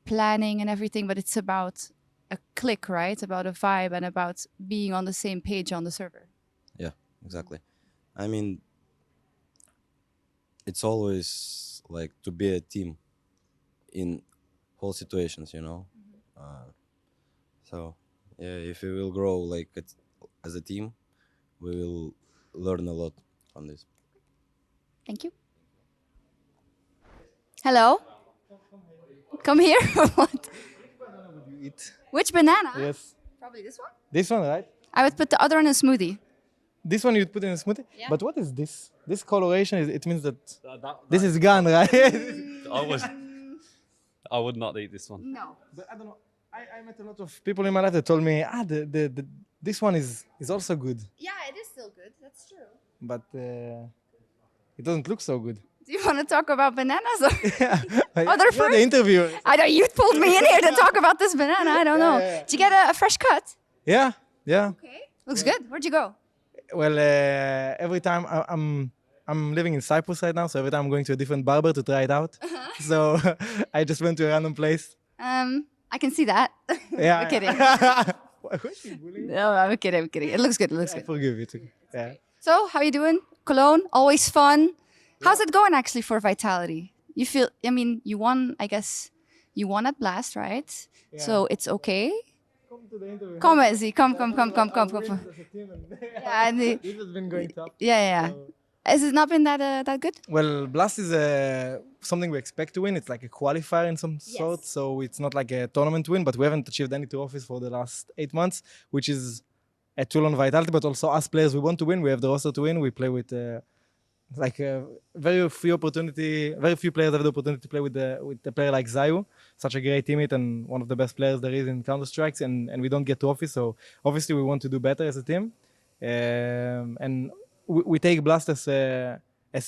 planning and everything, but it's about a click, right? About a vibe and about being on the same page on the server. Yeah, exactly. I mean, it's always like to be a team in whole situations, you know. So yeah, if we will grow like as a team, we will learn a lot from this. Thank you. Hello. Come here. What? Which banana? Yes. Probably this one. This one, right? I would put the other one in a smoothie. This one you'd put in a smoothie? Yeah. But what is this? This coloration, it means that this is gone, right? I would not eat this one. No. But I don't know. I met a lot of people in my life that told me, this one is also good. Yeah, it is still good. That's true. But it doesn't look so good. Do you want to talk about bananas or Like, other you're fruit? the interviewer. I know you pulled me in here to talk about this banana. I don't know. Yeah. Did you get a fresh cut? Yeah. Looks good. Where'd you go? Well, every time I'm living in Cyprus right now, so every time I'm going to a different barber to try it out. So I just went to a random place I can see that. Yeah. I'm kidding. No, I'm kidding. I'm kidding. It looks good. It looks good. Forgive it. Yeah. So, how you doing? Cologne, always fun. How's it going actually for Vitality? You feel? I mean, you won. I guess you won at Blast, right? So it's okay. Come, Ezzy. Come. Yeah, and This has been going tough. yeah. Has it not been that good? Well, Blast is something we expect to win. It's like a qualifier in some sort, so it's not like a tournament win, but we haven't achieved any trophies for the last 8 months, which is a tool on Vitality, but also us players, we want to win. We have the roster to win. We play with very few players have the opportunity to play with a player like Zayu, such a great teammate and one of the best players there is in Counter-Strikes, and we don't get trophies, so obviously we want to do better as a team. And we take Blast as a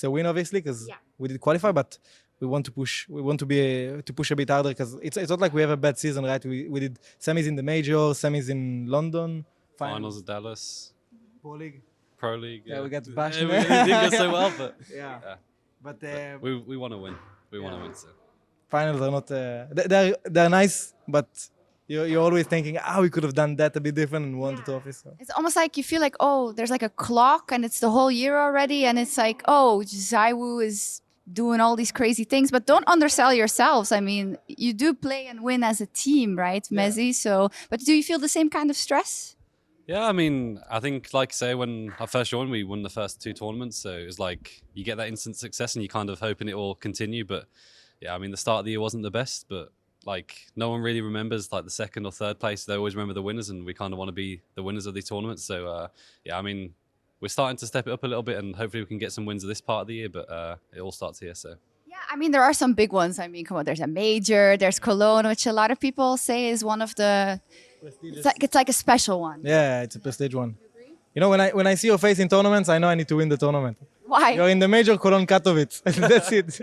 win, obviously, because we did qualify, but we want to push. We want to push a bit harder because it's not like we have a bad season, right? We did semis in the major, semis in London, finals at Dallas, Pro League. Yeah, we got bashed. We didn't go so well, but yeah. But we want to win. We want to win. So finals are not. They're nice, but you're always thinking, we could have done that a bit different and won the trophy. So. It's almost like you feel like, there's like a clock and it's the whole year already, and it's like, Zaiwu is doing all these crazy things, but don't undersell yourselves. I mean, you do play and win as a team, right, Mezzi? So, but do you feel the same kind of stress? yeah, I mean, I think, like I say, when I first joined, we won the first 2 tournaments, so it was like you get that instant success and you kind of hoping it will continue. But yeah, I mean, the start of the year wasn't the best, but like no one really remembers like the 2nd or 3rd place. They always remember the winners, and we kind of want to be the winners of these tournaments. So yeah, I mean, we're starting to step it up a little bit, and hopefully we can get some wins of this part of the year. But it all starts here. So yeah, I mean, there are some big ones. I mean, come on, there's a major, there's Cologne, which a lot of people say is one of the. It's like a special one. Yeah, it's a prestige one. You know, when I see your face in tournaments, I know I need to win the tournament. Why? You're in the major Cologne Katowice. That's it.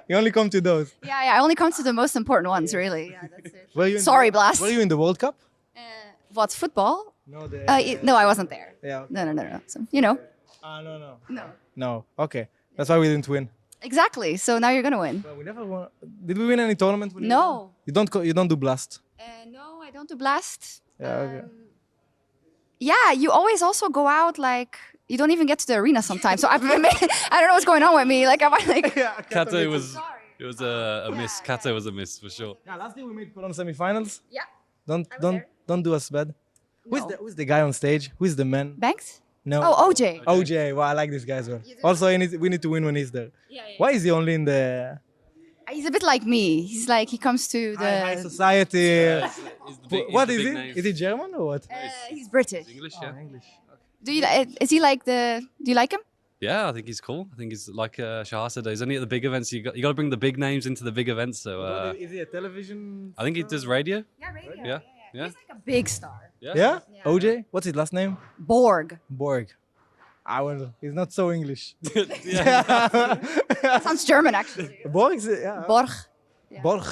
You only come to those. Yeah, I only come to the most important ones, really. Yeah, that's it. Sorry, Blast. Were you in the World Cup? What's football? No, no, I wasn't there. Yeah. No. So, you know. No. Okay. That's why we didn't win. Exactly. So now you're gonna win. Well, we never won. Did we win any tournament? No. You don't do Blast. No, I don't do Blast. Yeah. Okay. Yeah, you always also go out like you don't even get to the arena sometimes. So I don't know what's going on with me. Like, am I like? Kato was a miss. Kato was a miss for sure. Yeah, last year we made Cologne semifinals. Yeah. Don't do us bad. Who's the guy on stage? Who's the man? Banks? No. Oh, OJ. OJ. Well, I like this guy as well. Also, we need to win when he's there. Yeah. Why is he only in the? He's a bit like me. He's like he comes to the high society. What is he? name. Is he German or what? He's British. English, yeah. English. Do you is he like the? Do you like him? Yeah, I think he's cool. I think he's like Shahar said. He's only at the big events. You got to bring the big names into the big events. So Is he a television? I think he does radio. Yeah, radio. Yeah. He's like a big star. Yeah? OJ? What's his last name? Borg. Well, he's not so English. Sounds German actually. Borg? Yeah. Borg. Yeah. Borg.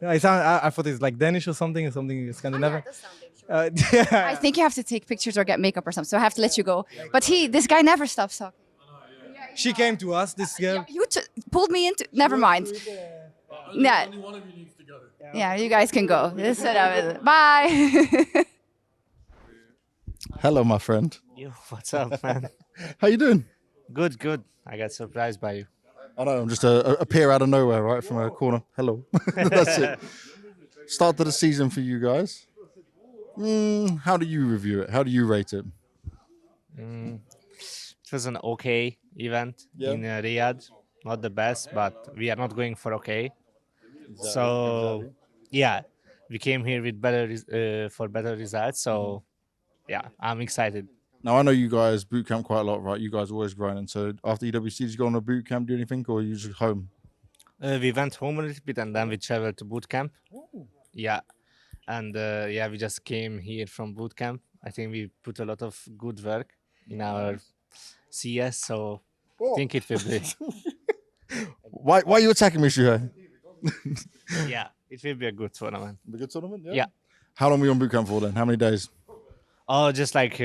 Yeah, I thought it's like Danish or something Scandinavian. I think you have to take pictures or get makeup or something, so I have to let you go. But this guy never stops talking. She came to us, this girl. You pulled me into. Never mind. Yeah. Yeah, you guys can go. Bye. Hello, my friend. Yo, what's up, man? How you doing? Good. I got surprised by you. I know, I'm just a peer out of nowhere, right, from a corner. Hello. That's it. Start of the season for you guys. How do you review it? How do you rate it? It was an okay event in Riyadh. Not the best, but we are not going for okay. Exactly. So, yeah, we came here with better results. So, yeah, I'm excited. Now, I know you guys boot camp quite a lot, right? You guys are always grinding. So after EWC, did you go on a boot camp, do anything, or are you just home? We went home a little bit and then we traveled to boot camp. Yeah. And we just came here from boot camp. I think we put a lot of good work in our CS, so I think it will be. Why are you attacking me, Shuhei? Yeah, it will be a good tournament. A good tournament, Yeah. How long were you on boot camp for then? How many days? Oh, just like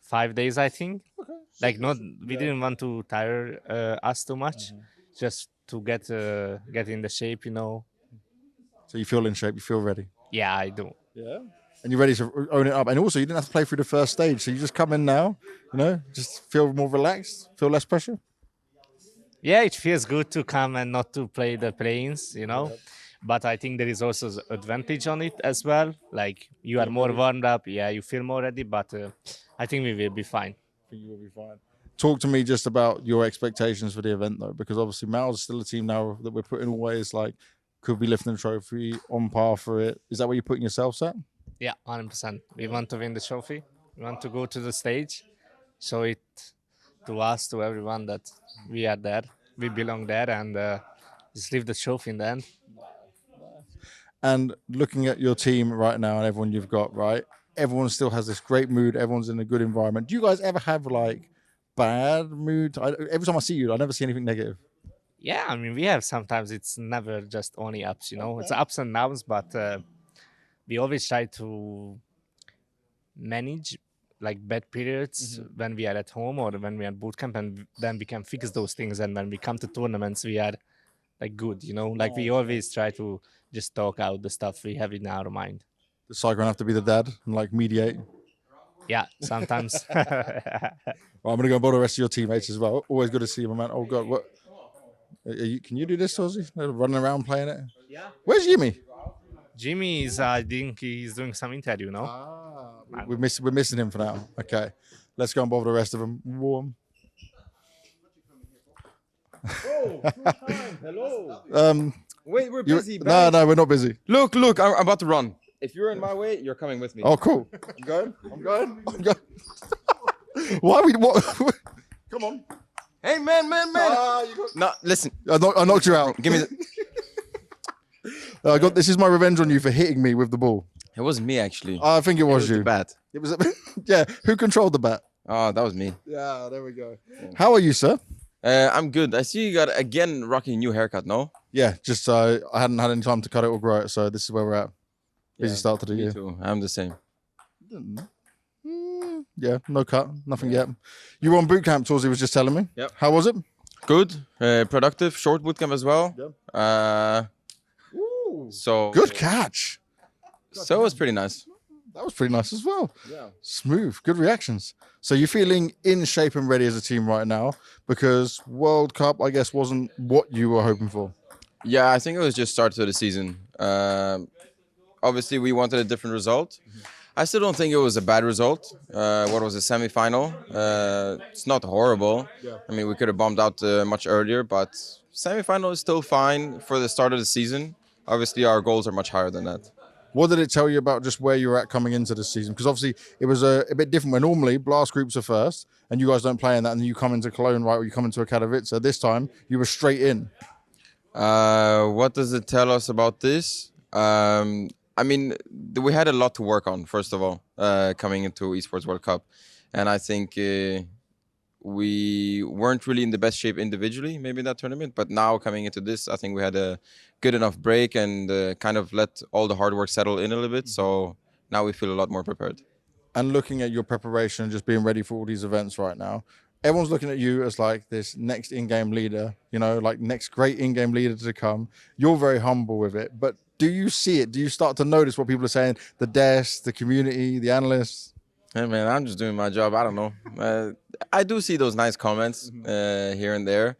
5 days, I think. Okay. Like we didn't want to tire us too much, just to get in the shape, So you feel in shape, you feel ready. Yeah, I do. Yeah. And you're ready to own it up. And also, you didn't have to play through the first stage. So you just come in now, just feel more relaxed, feel less pressure. Yeah, it feels good to come and not to play the planes, But I think there is also advantage on it as well. Like you are more warmed up. Yeah, you feel more ready. But I think we will be fine. I think you will be fine. Talk to me just about your expectations for the event, though, because obviously MOUZ is still a team now that we're putting away. It's like, could be lifting the trophy, on par for it. Is that where you're putting yourselves at? Yeah, 100%. We want to win the trophy. We want to go to the stage, show it to us, to everyone that we are there, we belong there, and just leave the trophy in the end. And looking at your team right now and everyone you've got, right? Everyone still has this great mood. Everyone's in a good environment. Do you guys ever have like bad mood? Every time I see you, I never see anything negative. Yeah, I mean, we have sometimes it's never just only ups, It's ups and downs, but we always try to manage like bad periods when we are at home or when we are at boot camp, and then we can fix those things. And when we come to tournaments, we are like good, Like we always try to just talk out the stuff we have in our mind. The Cyclone have to be the dad and like mediate. Yeah, sometimes. Well, I'm gonna go bother the rest of your teammates as well. Always good to see you, man. Oh God, what? Can you do this, Ozzy? Running around playing it? Yeah. Where's Jimmy? Jimmy is, I think he's doing some interview, no? We're missing him for now. Okay, let's go and bother the rest of them. Warm. Oh, hello. Wait, we're busy. No, we're not busy. Look, I'm about to run. If you're in my way, you're coming with me. Oh, cool. I'm going. Why are we? What? Come on. Hey, man. No, listen. I knocked you out. Give me the... This is my revenge on you for hitting me with the ball. It wasn't me, actually. I think it was you. The bat. It was. Yeah. Who controlled the bat? Oh, that was me. Yeah, there we go. How are you, sir? I'm good. I see you got again rocking a new haircut. No? Yeah, just I hadn't had any time to cut it or grow it, so this is where we're at. Busy start to the year. Me too. I'm the same. Yeah, no cut, nothing yet. You were on boot camp, Torzy was just telling me. Yep. How was it? Good, productive, short boot camp as well. Yep. So good catch. So it was pretty nice. That was pretty nice as well. Yeah. Smooth, good reactions. So you're feeling in shape and ready as a team right now because World Cup, I guess, wasn't what you were hoping for. Yeah, I think it was just start to the season. Obviously, we wanted a different result. I still don't think it was a bad result. What was a semi-final? It's not horrible. Yeah. I mean, we could have bombed out much earlier, but semi-final is still fine for the start of the season. Obviously, our goals are much higher than that. What did it tell you about just where you're at coming into the season? Because obviously it was a bit different where normally blast groups are first and you guys don't play in that and then you come into Cologne, right, or you come into a Katowice. This time you were straight in. What does it tell us about this? I mean, we had a lot to work on, first of all, coming into Esports World Cup. And I think we weren't really in the best shape individually, maybe in that tournament. But now coming into this, I think we had a good enough break and kind of let all the hard work settle in a little bit. So now we feel a lot more prepared. And looking at your preparation and just being ready for all these events right now, everyone's looking at you as like this next in-game leader, like next great in-game leader to come. You're very humble with it, but do you see it? Do you start to notice what people are saying? The desk, the community, the analysts? Hey man, I'm just doing my job. I don't know. I do see those nice comments here and there.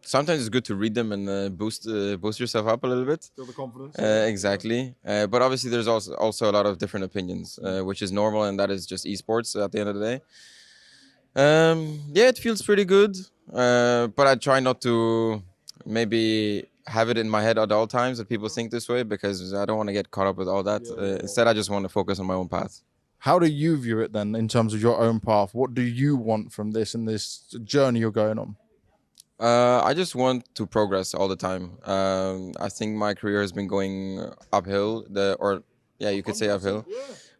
Sometimes it's good to read them and boost yourself up a little bit. Build the confidence. Exactly. But obviously there's also a lot of different opinions, which is normal, and that is just esports at the end of the day. Yeah, it feels pretty good. But I try not to maybe have it in my head at all times that people think this way, because I don't want to get caught up with all that. Instead, I just want to focus on my own path. How do you view it then in terms of your own path? What do you want from this and this journey you're going on? I just want to progress all the time. I think my career has been going uphill, you could say uphill,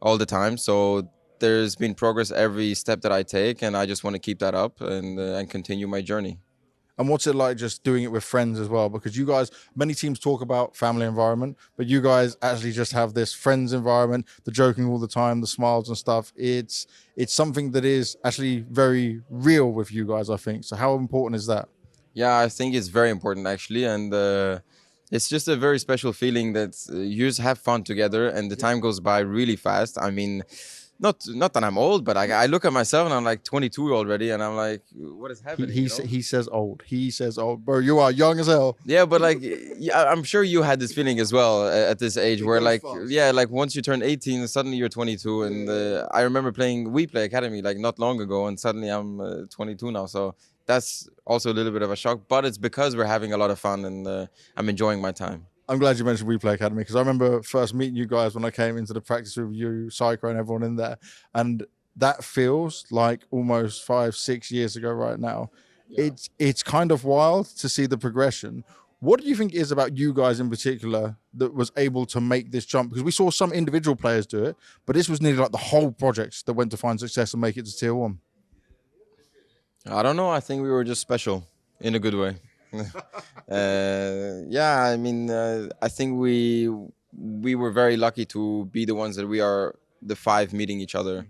all the time. So there's been progress every step that I take, and I just want to keep that up and continue my journey. And what's it like just doing it with friends as well? Because you guys, many teams talk about family environment, but you guys actually just have this friends environment, the joking all the time, the smiles and stuff. It's something that is actually very real with you guys, I think. So how important is that? Yeah, I think it's very important actually, and it's just a very special feeling that you just have fun together, and the time goes by really fast. I mean, not that I'm old, but I look at myself and I'm like 22 already, and I'm like, what is happening? He says old. He says old, bro. You are young as hell. Yeah, but like, yeah, I'm sure you had this feeling as well at this age, where like, yeah, like once you turn 18, suddenly you're 22, and I remember We Play Academy like not long ago, and suddenly I'm 22 now. So that's also a little bit of a shock, but it's because we're having a lot of fun, and I'm enjoying my time. I'm glad you mentioned We Play Academy, because I remember first meeting you guys when I came into the practice with you, Psycho, and everyone in there. And that feels like almost 5-6 years ago right now. Yeah. It's kind of wild to see the progression. What do you think is about you guys in particular that was able to make this jump? Because we saw some individual players do it, but this was nearly like the whole project that went to find success and make it to tier 1. I don't know. I think we were just special in a good way. Yeah, I mean, I think we were very lucky to be the ones that we are the 5 meeting each other.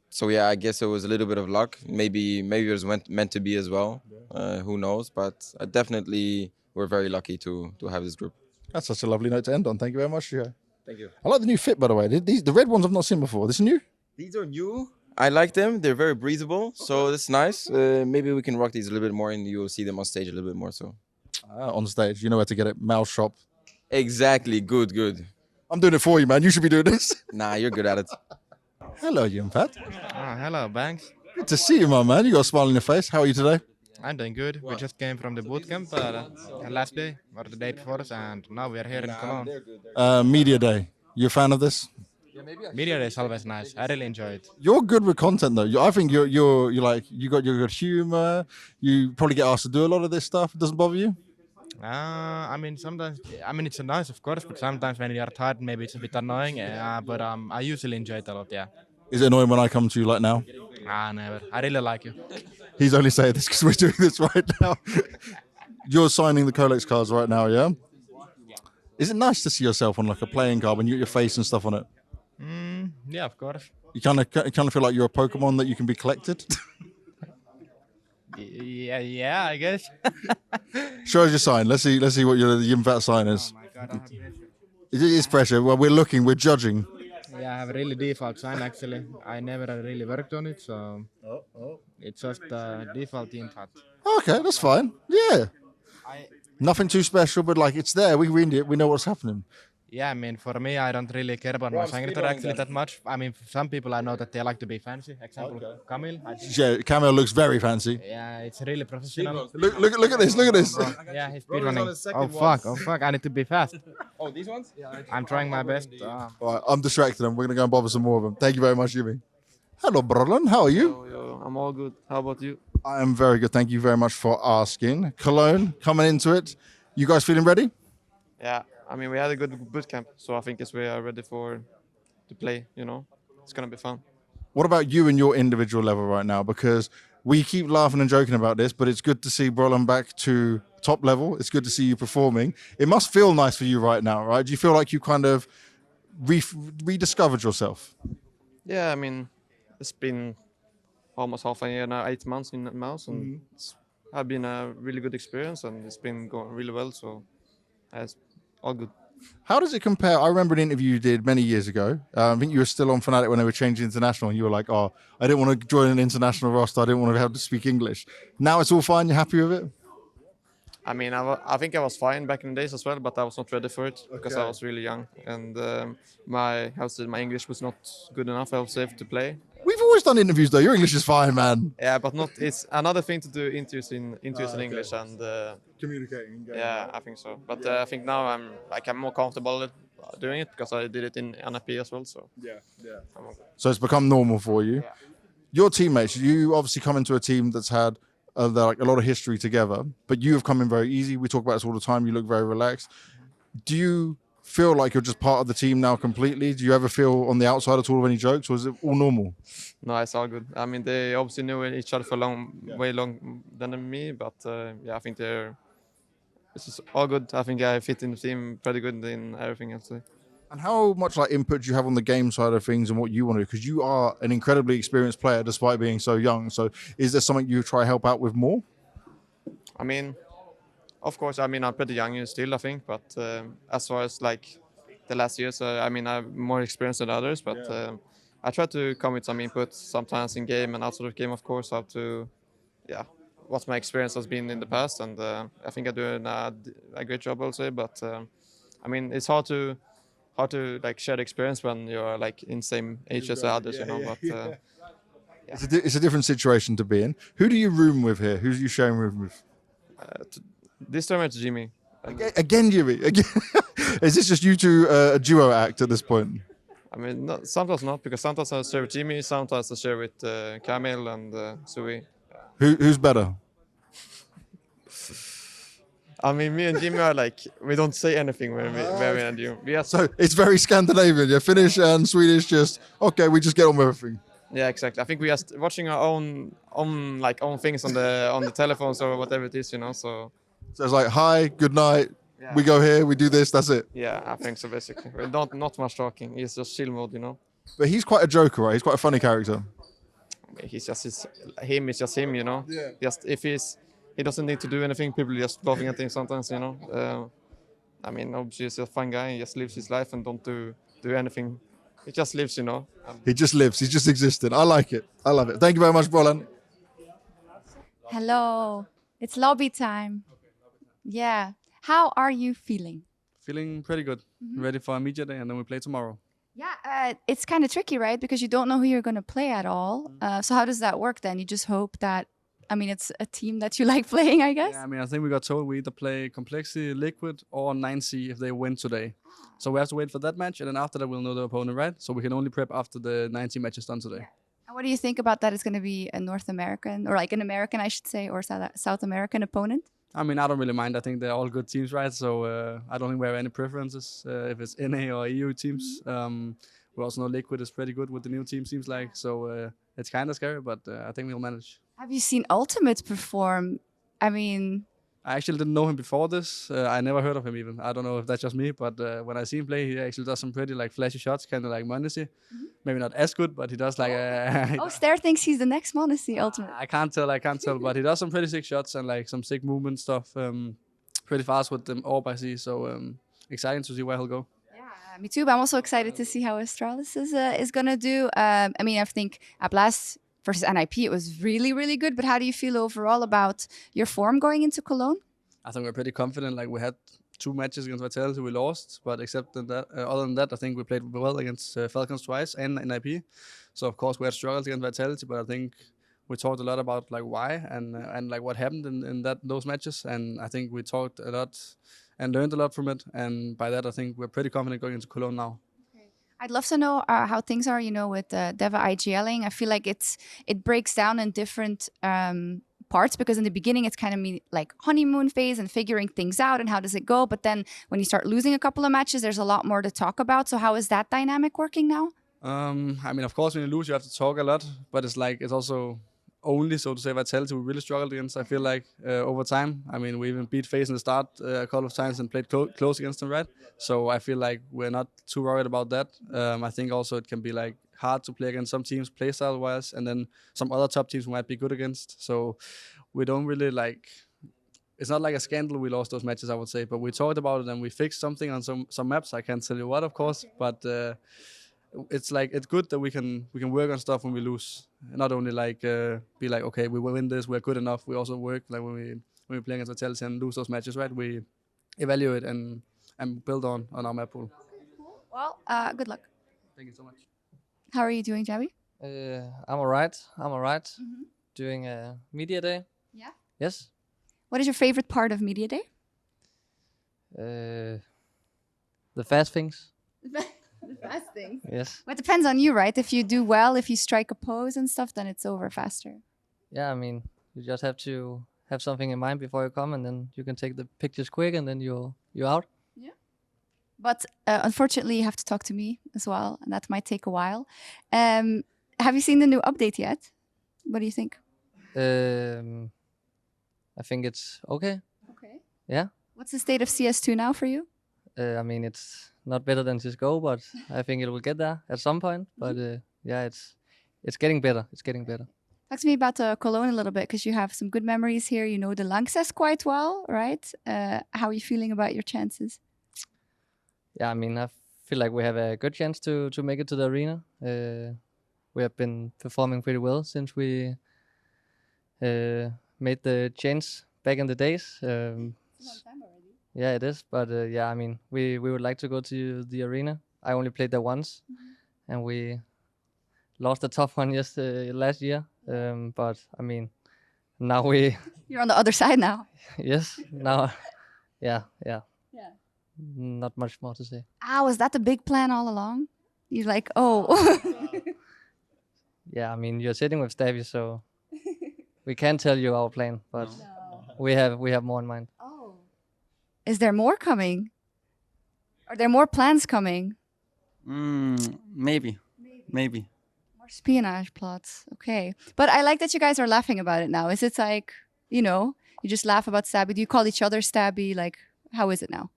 So yeah, I guess it was a little bit of luck. Maybe it was meant to be as well. Who knows? But definitely we're very lucky to have this group. That's such a lovely note to end on. Thank you very much, Joe. Thank you. I like the new fit, by the way. The red ones I've not seen before. This is new? These are new. I like them. They're very breathable, so it's nice. Maybe we can rock these a little bit more, and you'll see them on stage a little bit more. So on stage, you know where to get it. MOUZ shop. Exactly. Good. I'm doing it for you, man. You should be doing this. Nah, you're good at it. Hello, Pat. Hello, Banks. Good to see you, my man. You got a smile on your face. How are you today? I'm doing good. We just came from the boot camp last day or the day before, and now we are here in Cologne. Media day. You a fan of this? Media day is always nice. I really enjoy it. You're good with content, though. I think you're like you got your good humor. You probably get asked to do a lot of this stuff. It doesn't bother you? I mean, sometimes. I mean, it's nice, of course, but sometimes when you are tired, maybe it's a bit annoying. But I usually enjoy it a lot. Yeah. Is it annoying when I come to you like now? Never. I really like you. He's only saying this because we're doing this right now. You're signing the Colex cards right now, yeah? Is it nice to see yourself on like a playing card when you get your face and stuff on it? Yeah, of course. You kind of feel like you're a Pokemon that you can be collected. Yeah, I guess. Show us your sign. Let's see what your IEM sign is. Oh my God, It is pressure. Well, we're judging. Yeah, I have a really default sign actually. I never really worked on it, so it's just a default team hat. Okay, that's fine. Yeah. Nothing too special, but like it's there. We read it. We know what's happening. Yeah, I mean, for me, I don't really care about my signature actually that much. I mean, for some people I know that they like to be fancy. Example, Camille. Yeah, Camille looks very fancy. Yeah, it's really professional. Look at this. Look at this. Yeah, he's speedrunning. Oh fuck! I need to be fast. Oh, these ones? Yeah, I'm trying my best. All right, I'm distracted them. We're gonna go and bother some more of them. Thank you very much, Jimmy. Hello, Brolin. How are you? Yo, I'm all good. How about you? I am very good. Thank you very much for asking. Cologne, coming into it. You guys feeling ready? Yeah, I mean, we had a good boot camp, so I think we are ready to play, It's going to be fun. What about you and your individual level right now? Because we keep laughing and joking about this, but it's good to see Brolin back to top level. It's good to see you performing. It must feel nice for you right now, right? Do you feel like you kind of rediscovered yourself? Yeah, I mean, it's been almost half a year now, 8 months in MOUZ, and it's been a really good experience, and it's been going really well, so it's all good. How does it compare? I remember an interview you did many years ago. I think you were still on Fnatic when they were changing international, and you were like, oh, I didn't want to join an international roster. I didn't want to have to speak English. Now it's all fine. You're happy with it? I mean, I think I was fine back in the days as well, but I was not ready for it because I was really young, and my English was not good enough, I would say, to play. We've always done interviews though. Your English is fine, man. Yeah, but not. It's another thing to do interviews in English and communicating. Yeah, I think so. But I think now I'm more comfortable doing it because I did it in NFP as well. So yeah. So it's become normal for you. Yeah. Your teammates, you obviously come into a team that's had a lot of history together, but you have come in very easy. We talk about this all the time. You look very relaxed. Do you feel like you're just part of the team now completely? Do you ever feel on the outside at all of any jokes, or is it all normal? No, it's all good. I mean, they obviously knew each other for way long than me, but I think it's just all good. I think I fit in the team pretty good in everything else. And how much input do you have on the game side of things and what you want to do? Because you are an incredibly experienced player despite being so young. So is there something you try to help out with more? I mean, of course, I mean, I'm pretty young still, I think, but as far as like the last years, I mean, I'm more experienced than others, but I try to come with some input sometimes in game and outside of game, of course, how to, what my experience has been in the past, and I think I do a great job, I'll say, but I mean, it's hard to like share the experience when you're like in same age as the others, you know, but It's a different situation to be in. Who do you room with here? Who are you sharing room with? this time it's Jimmy. Again, Jimmy. Again. Is this just you two a duo act at this point? I mean, sometimes not, because sometimes I share with Jimmy, sometimes I share with Camille and Sui. Who's better? I mean, me and Jimmy are like, we don't say anything when we and you. So it's very Scandinavian. Yeah, Finnish and Swedish just okay. We just get on with everything. Yeah, exactly. I think we are watching our own things on the telephones or whatever it is, you know. So it's like hi, good night. Yeah. We go here, we do this. That's it. Yeah, I think so. Basically, we're not much talking. It's just chill mode, you know. But he's quite a joker, right? He's quite a funny character. He's just him. It's just him, you know. Yeah. Just if he doesn't need to do anything. People just laughing at him sometimes, you know. I mean, obviously he's a fun guy. He just lives his life and don't do anything. He just lives, you know. He just lives. He's just existing. I like it. I love it. Thank you very much, Roland. Hello. It's lobby time. Yeah. How are you feeling? Feeling pretty good. Ready for a media day, and then we play tomorrow. Yeah, it's kind of tricky, right? Because you don't know who you're going to play at all. So how does that work then? You just hope that, I mean, it's a team that you like playing, I guess? Yeah, I mean, I think we got told we either play Complexity, Liquid, or 9C if they win today. So we have to wait for that match, and then after that we'll know the opponent, right? So we can only prep after the 9C match is done today. And what do you think about that? It's going to be a North American, or like an American, I should say, or South American opponent? I mean, I don't really mind. I think they're all good teams, right? So I don't think we have any preferences if it's NA or EU teams. We also know Liquid is pretty good with the new team, seems like. So it's kind of scary, but I think we'll manage. Have you seen Ultimate perform? I mean... I actually didn't know him before this. I never heard of him even. I don't know if that's just me, but when I see him play, he actually does some pretty like flashy shots, kind of like Mondesi. Maybe not as good, but he does like... Stair thinks he's the next Mondesi Ultimate. I can't tell, but he does some pretty sick shots and like some sick movement stuff. Pretty fast with them orb, I see. So exciting to see where he'll go. Me too, but I'm also excited to see how Astralis is going to do. I mean, I think at last versus NIP, it was really, really good. But how do you feel overall about your form going into Cologne? I think we're pretty confident. Like we had 2 matches against Vitality, we lost. But other than that, I think we played well against Falcons twice and NIP. So of course we had struggles against Vitality, but I think we talked a lot about like why and like what happened in those matches. And I think we talked a lot and learned a lot from it. And by that, I think we're pretty confident going into Cologne now. I'd love to know how things are, you know, with Deva IGLing. I feel like it breaks down in different parts, because in the beginning it's kind of like honeymoon phase and figuring things out and how does it go. But then when you start losing a couple of matches, there's a lot more to talk about. So how is that dynamic working now? I mean, of course, when you lose, you have to talk a lot, but it's also only, so to say, Vitality we really struggled against, I feel like, over time. I mean, we even beat FaZe in the start a couple of times and played close against them, right? So I feel like we're not too worried about that. I think also it can be like hard to play against some teams playstyle-wise, and then some other top teams we might be good against. So we don't really like... It's not like a scandal we lost those matches, I would say, but we talked about it and we fixed something on some maps. I can't tell you what, of course, but... it's like it's good that we can work on stuff when we lose, not only like be like, okay, we will win this, we're good enough. We also work like when we play against Vitality and lose those matches, right? We evaluate and build on our map pool. Well, good luck. Thank you so much. How are you doing, Javi? I'm alright. Doing a media day. Yeah. Yes. What is your favorite part of media day? The fast things. The fast thing. Yes. Well, it depends on you, right? If you do well, if you strike a pose and stuff, then it's over faster. Yeah, I mean, you just have to have something in mind before you come, and then you can take the pictures quick, and then you're out. Yeah. But unfortunately, you have to talk to me as well, and that might take a while. Have you seen the new update yet? What do you think? I think it's okay. Okay. Yeah. What's the state of CS2 now for you? I mean, it's not better than CSGO, but I think it will get there at some point. But yeah, it's getting better. It's getting better. Talk to me about Cologne a little bit, because you have some good memories here. You know the Lanxess quite well, right? How are you feeling about your chances? Yeah, I mean, I feel like we have a good chance to make it to the arena. We have been performing pretty well since we made the change back in the days. Yeah, it is. But yeah, I mean, we would like to go to the arena. I only played there once, and we lost a tough one last year. But I mean, now You're on the other side now. yes, now, yeah. Yeah. Not much more to say. Was that the big plan all along? You're like, oh. Yeah, I mean, you're sitting with Stabby, so we can't tell you our plan, but we have more in mind. Is there more coming? Are there more plans coming? Maybe. More espionage plots. Okay. But I like that you guys are laughing about it now. Is it like, you just laugh about Stabby? Do you call each other Stabby? Like, how is it now?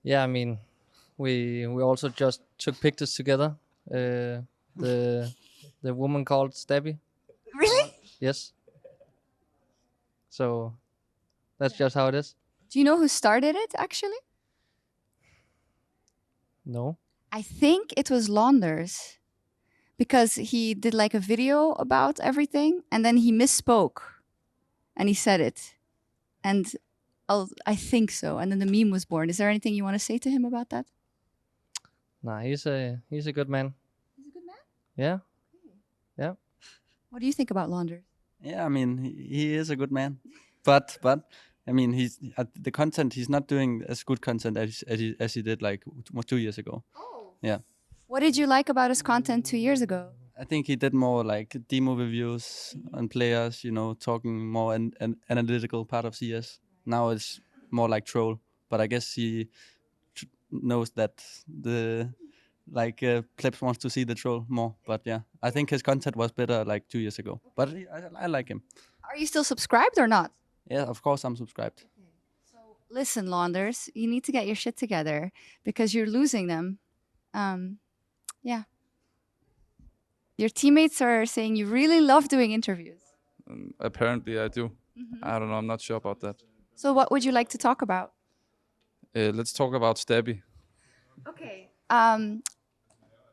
Yeah, I mean, we also just took pictures together. The woman called Stabby. Really? Yes. So that's just how it is. Do you know who started it, actually? No. I think it was Launders, because he did like a video about everything, and then he misspoke, and he said it. And I think so. And then the meme was born. Is there anything you want to say to him about that? Nah, he's a good man. He's a good man? Yeah. Yeah. What do you think about Launders? Yeah, I mean, he is a good man, but I mean, he's the content. He's not doing as good content as he did like 2 years ago. Oh. Yeah. What did you like about his content 2 years ago? I think he did more like demo reviews on players, talking more an analytical part of CS. Now it's more like troll, but I guess he knows that the plebs wants to see the troll more. But yeah, I think his content was better like 2 years ago. But I like him. Are you still subscribed or not? Yeah, of course I'm subscribed. Listen, Launders, you need to get your shit together, because you're losing them. Yeah. Your teammates are saying you really love doing interviews. Apparently I do. I don't know. I'm not sure about that. So what would you like to talk about? Let's talk about Stabby. Okay.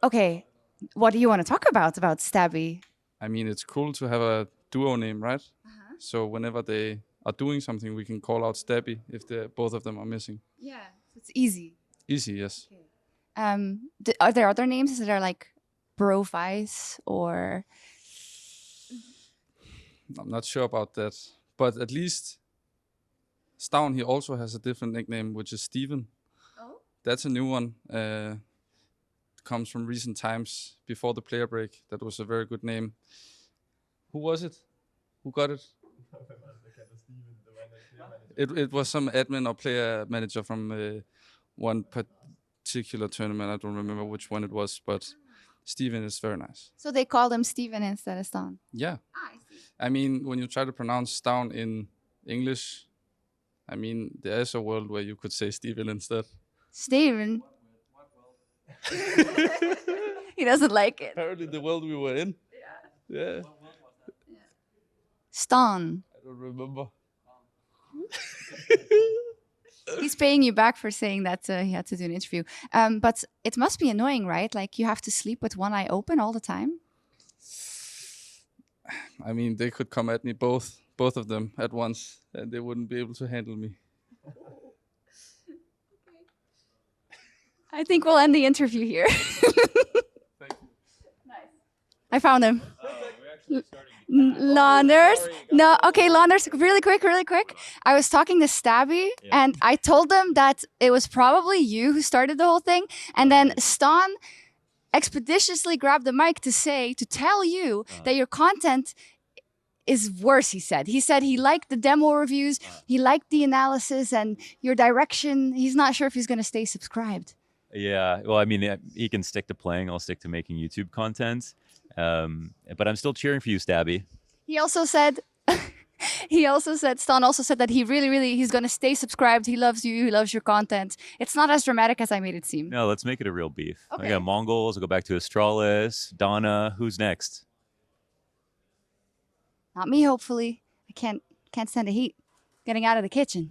Okay. What do you want to talk about Stabby? I mean, it's cool to have a duo name, right? So whenever they are doing something, we can call out Stabby if both of them are missing. Yeah. So it's easy. Easy, yes. Are there other names? Is there like Brovice or? I'm not sure about that, but at least Stavn, he also has a different nickname, which is Steven. Oh. That's a new one. Comes from recent times before the player break. That was a very good name. Who was it? Who got it? It was some admin or player manager from one particular tournament. I don't remember which one it was, but Steven is very nice. So they called him Steven instead of Stavn. Yeah. I see. I mean, when you try to pronounce Stavn in English, I mean, there is a world where you could say Steven instead. Steven. He doesn't like it. Apparently the world we were in. Yeah. Stan. I don't remember. He's paying you back for saying that he had to do an interview. But it must be annoying, right? Like you have to sleep with one eye open all the time. I mean, they could come at me both of them at once, and they wouldn't be able to handle me. I think we'll end the interview here. Nice. I found him. Launders. No, okay, Launders, really quick. I was talking to Stabby, and I told them that it was probably you who started the whole thing. And then Stan expeditiously grabbed the mic to tell you that your content is worse, he said. He said he liked the demo reviews, he liked the analysis and your direction. He's not sure if he's going to stay subscribed. Yeah, well, I mean, he can stick to playing. I'll stick to making YouTube content. But I'm still cheering for you, Stabby. He also said, Stan also said that he's going to stay subscribed. He loves you. He loves your content. It's not as dramatic as I made it seem. No, let's make it a real beef. Okay. I got Mongols. I'll go back to Astralis. Donna. Who's next? Not me, hopefully. I can't stand the heat. Getting out of the kitchen.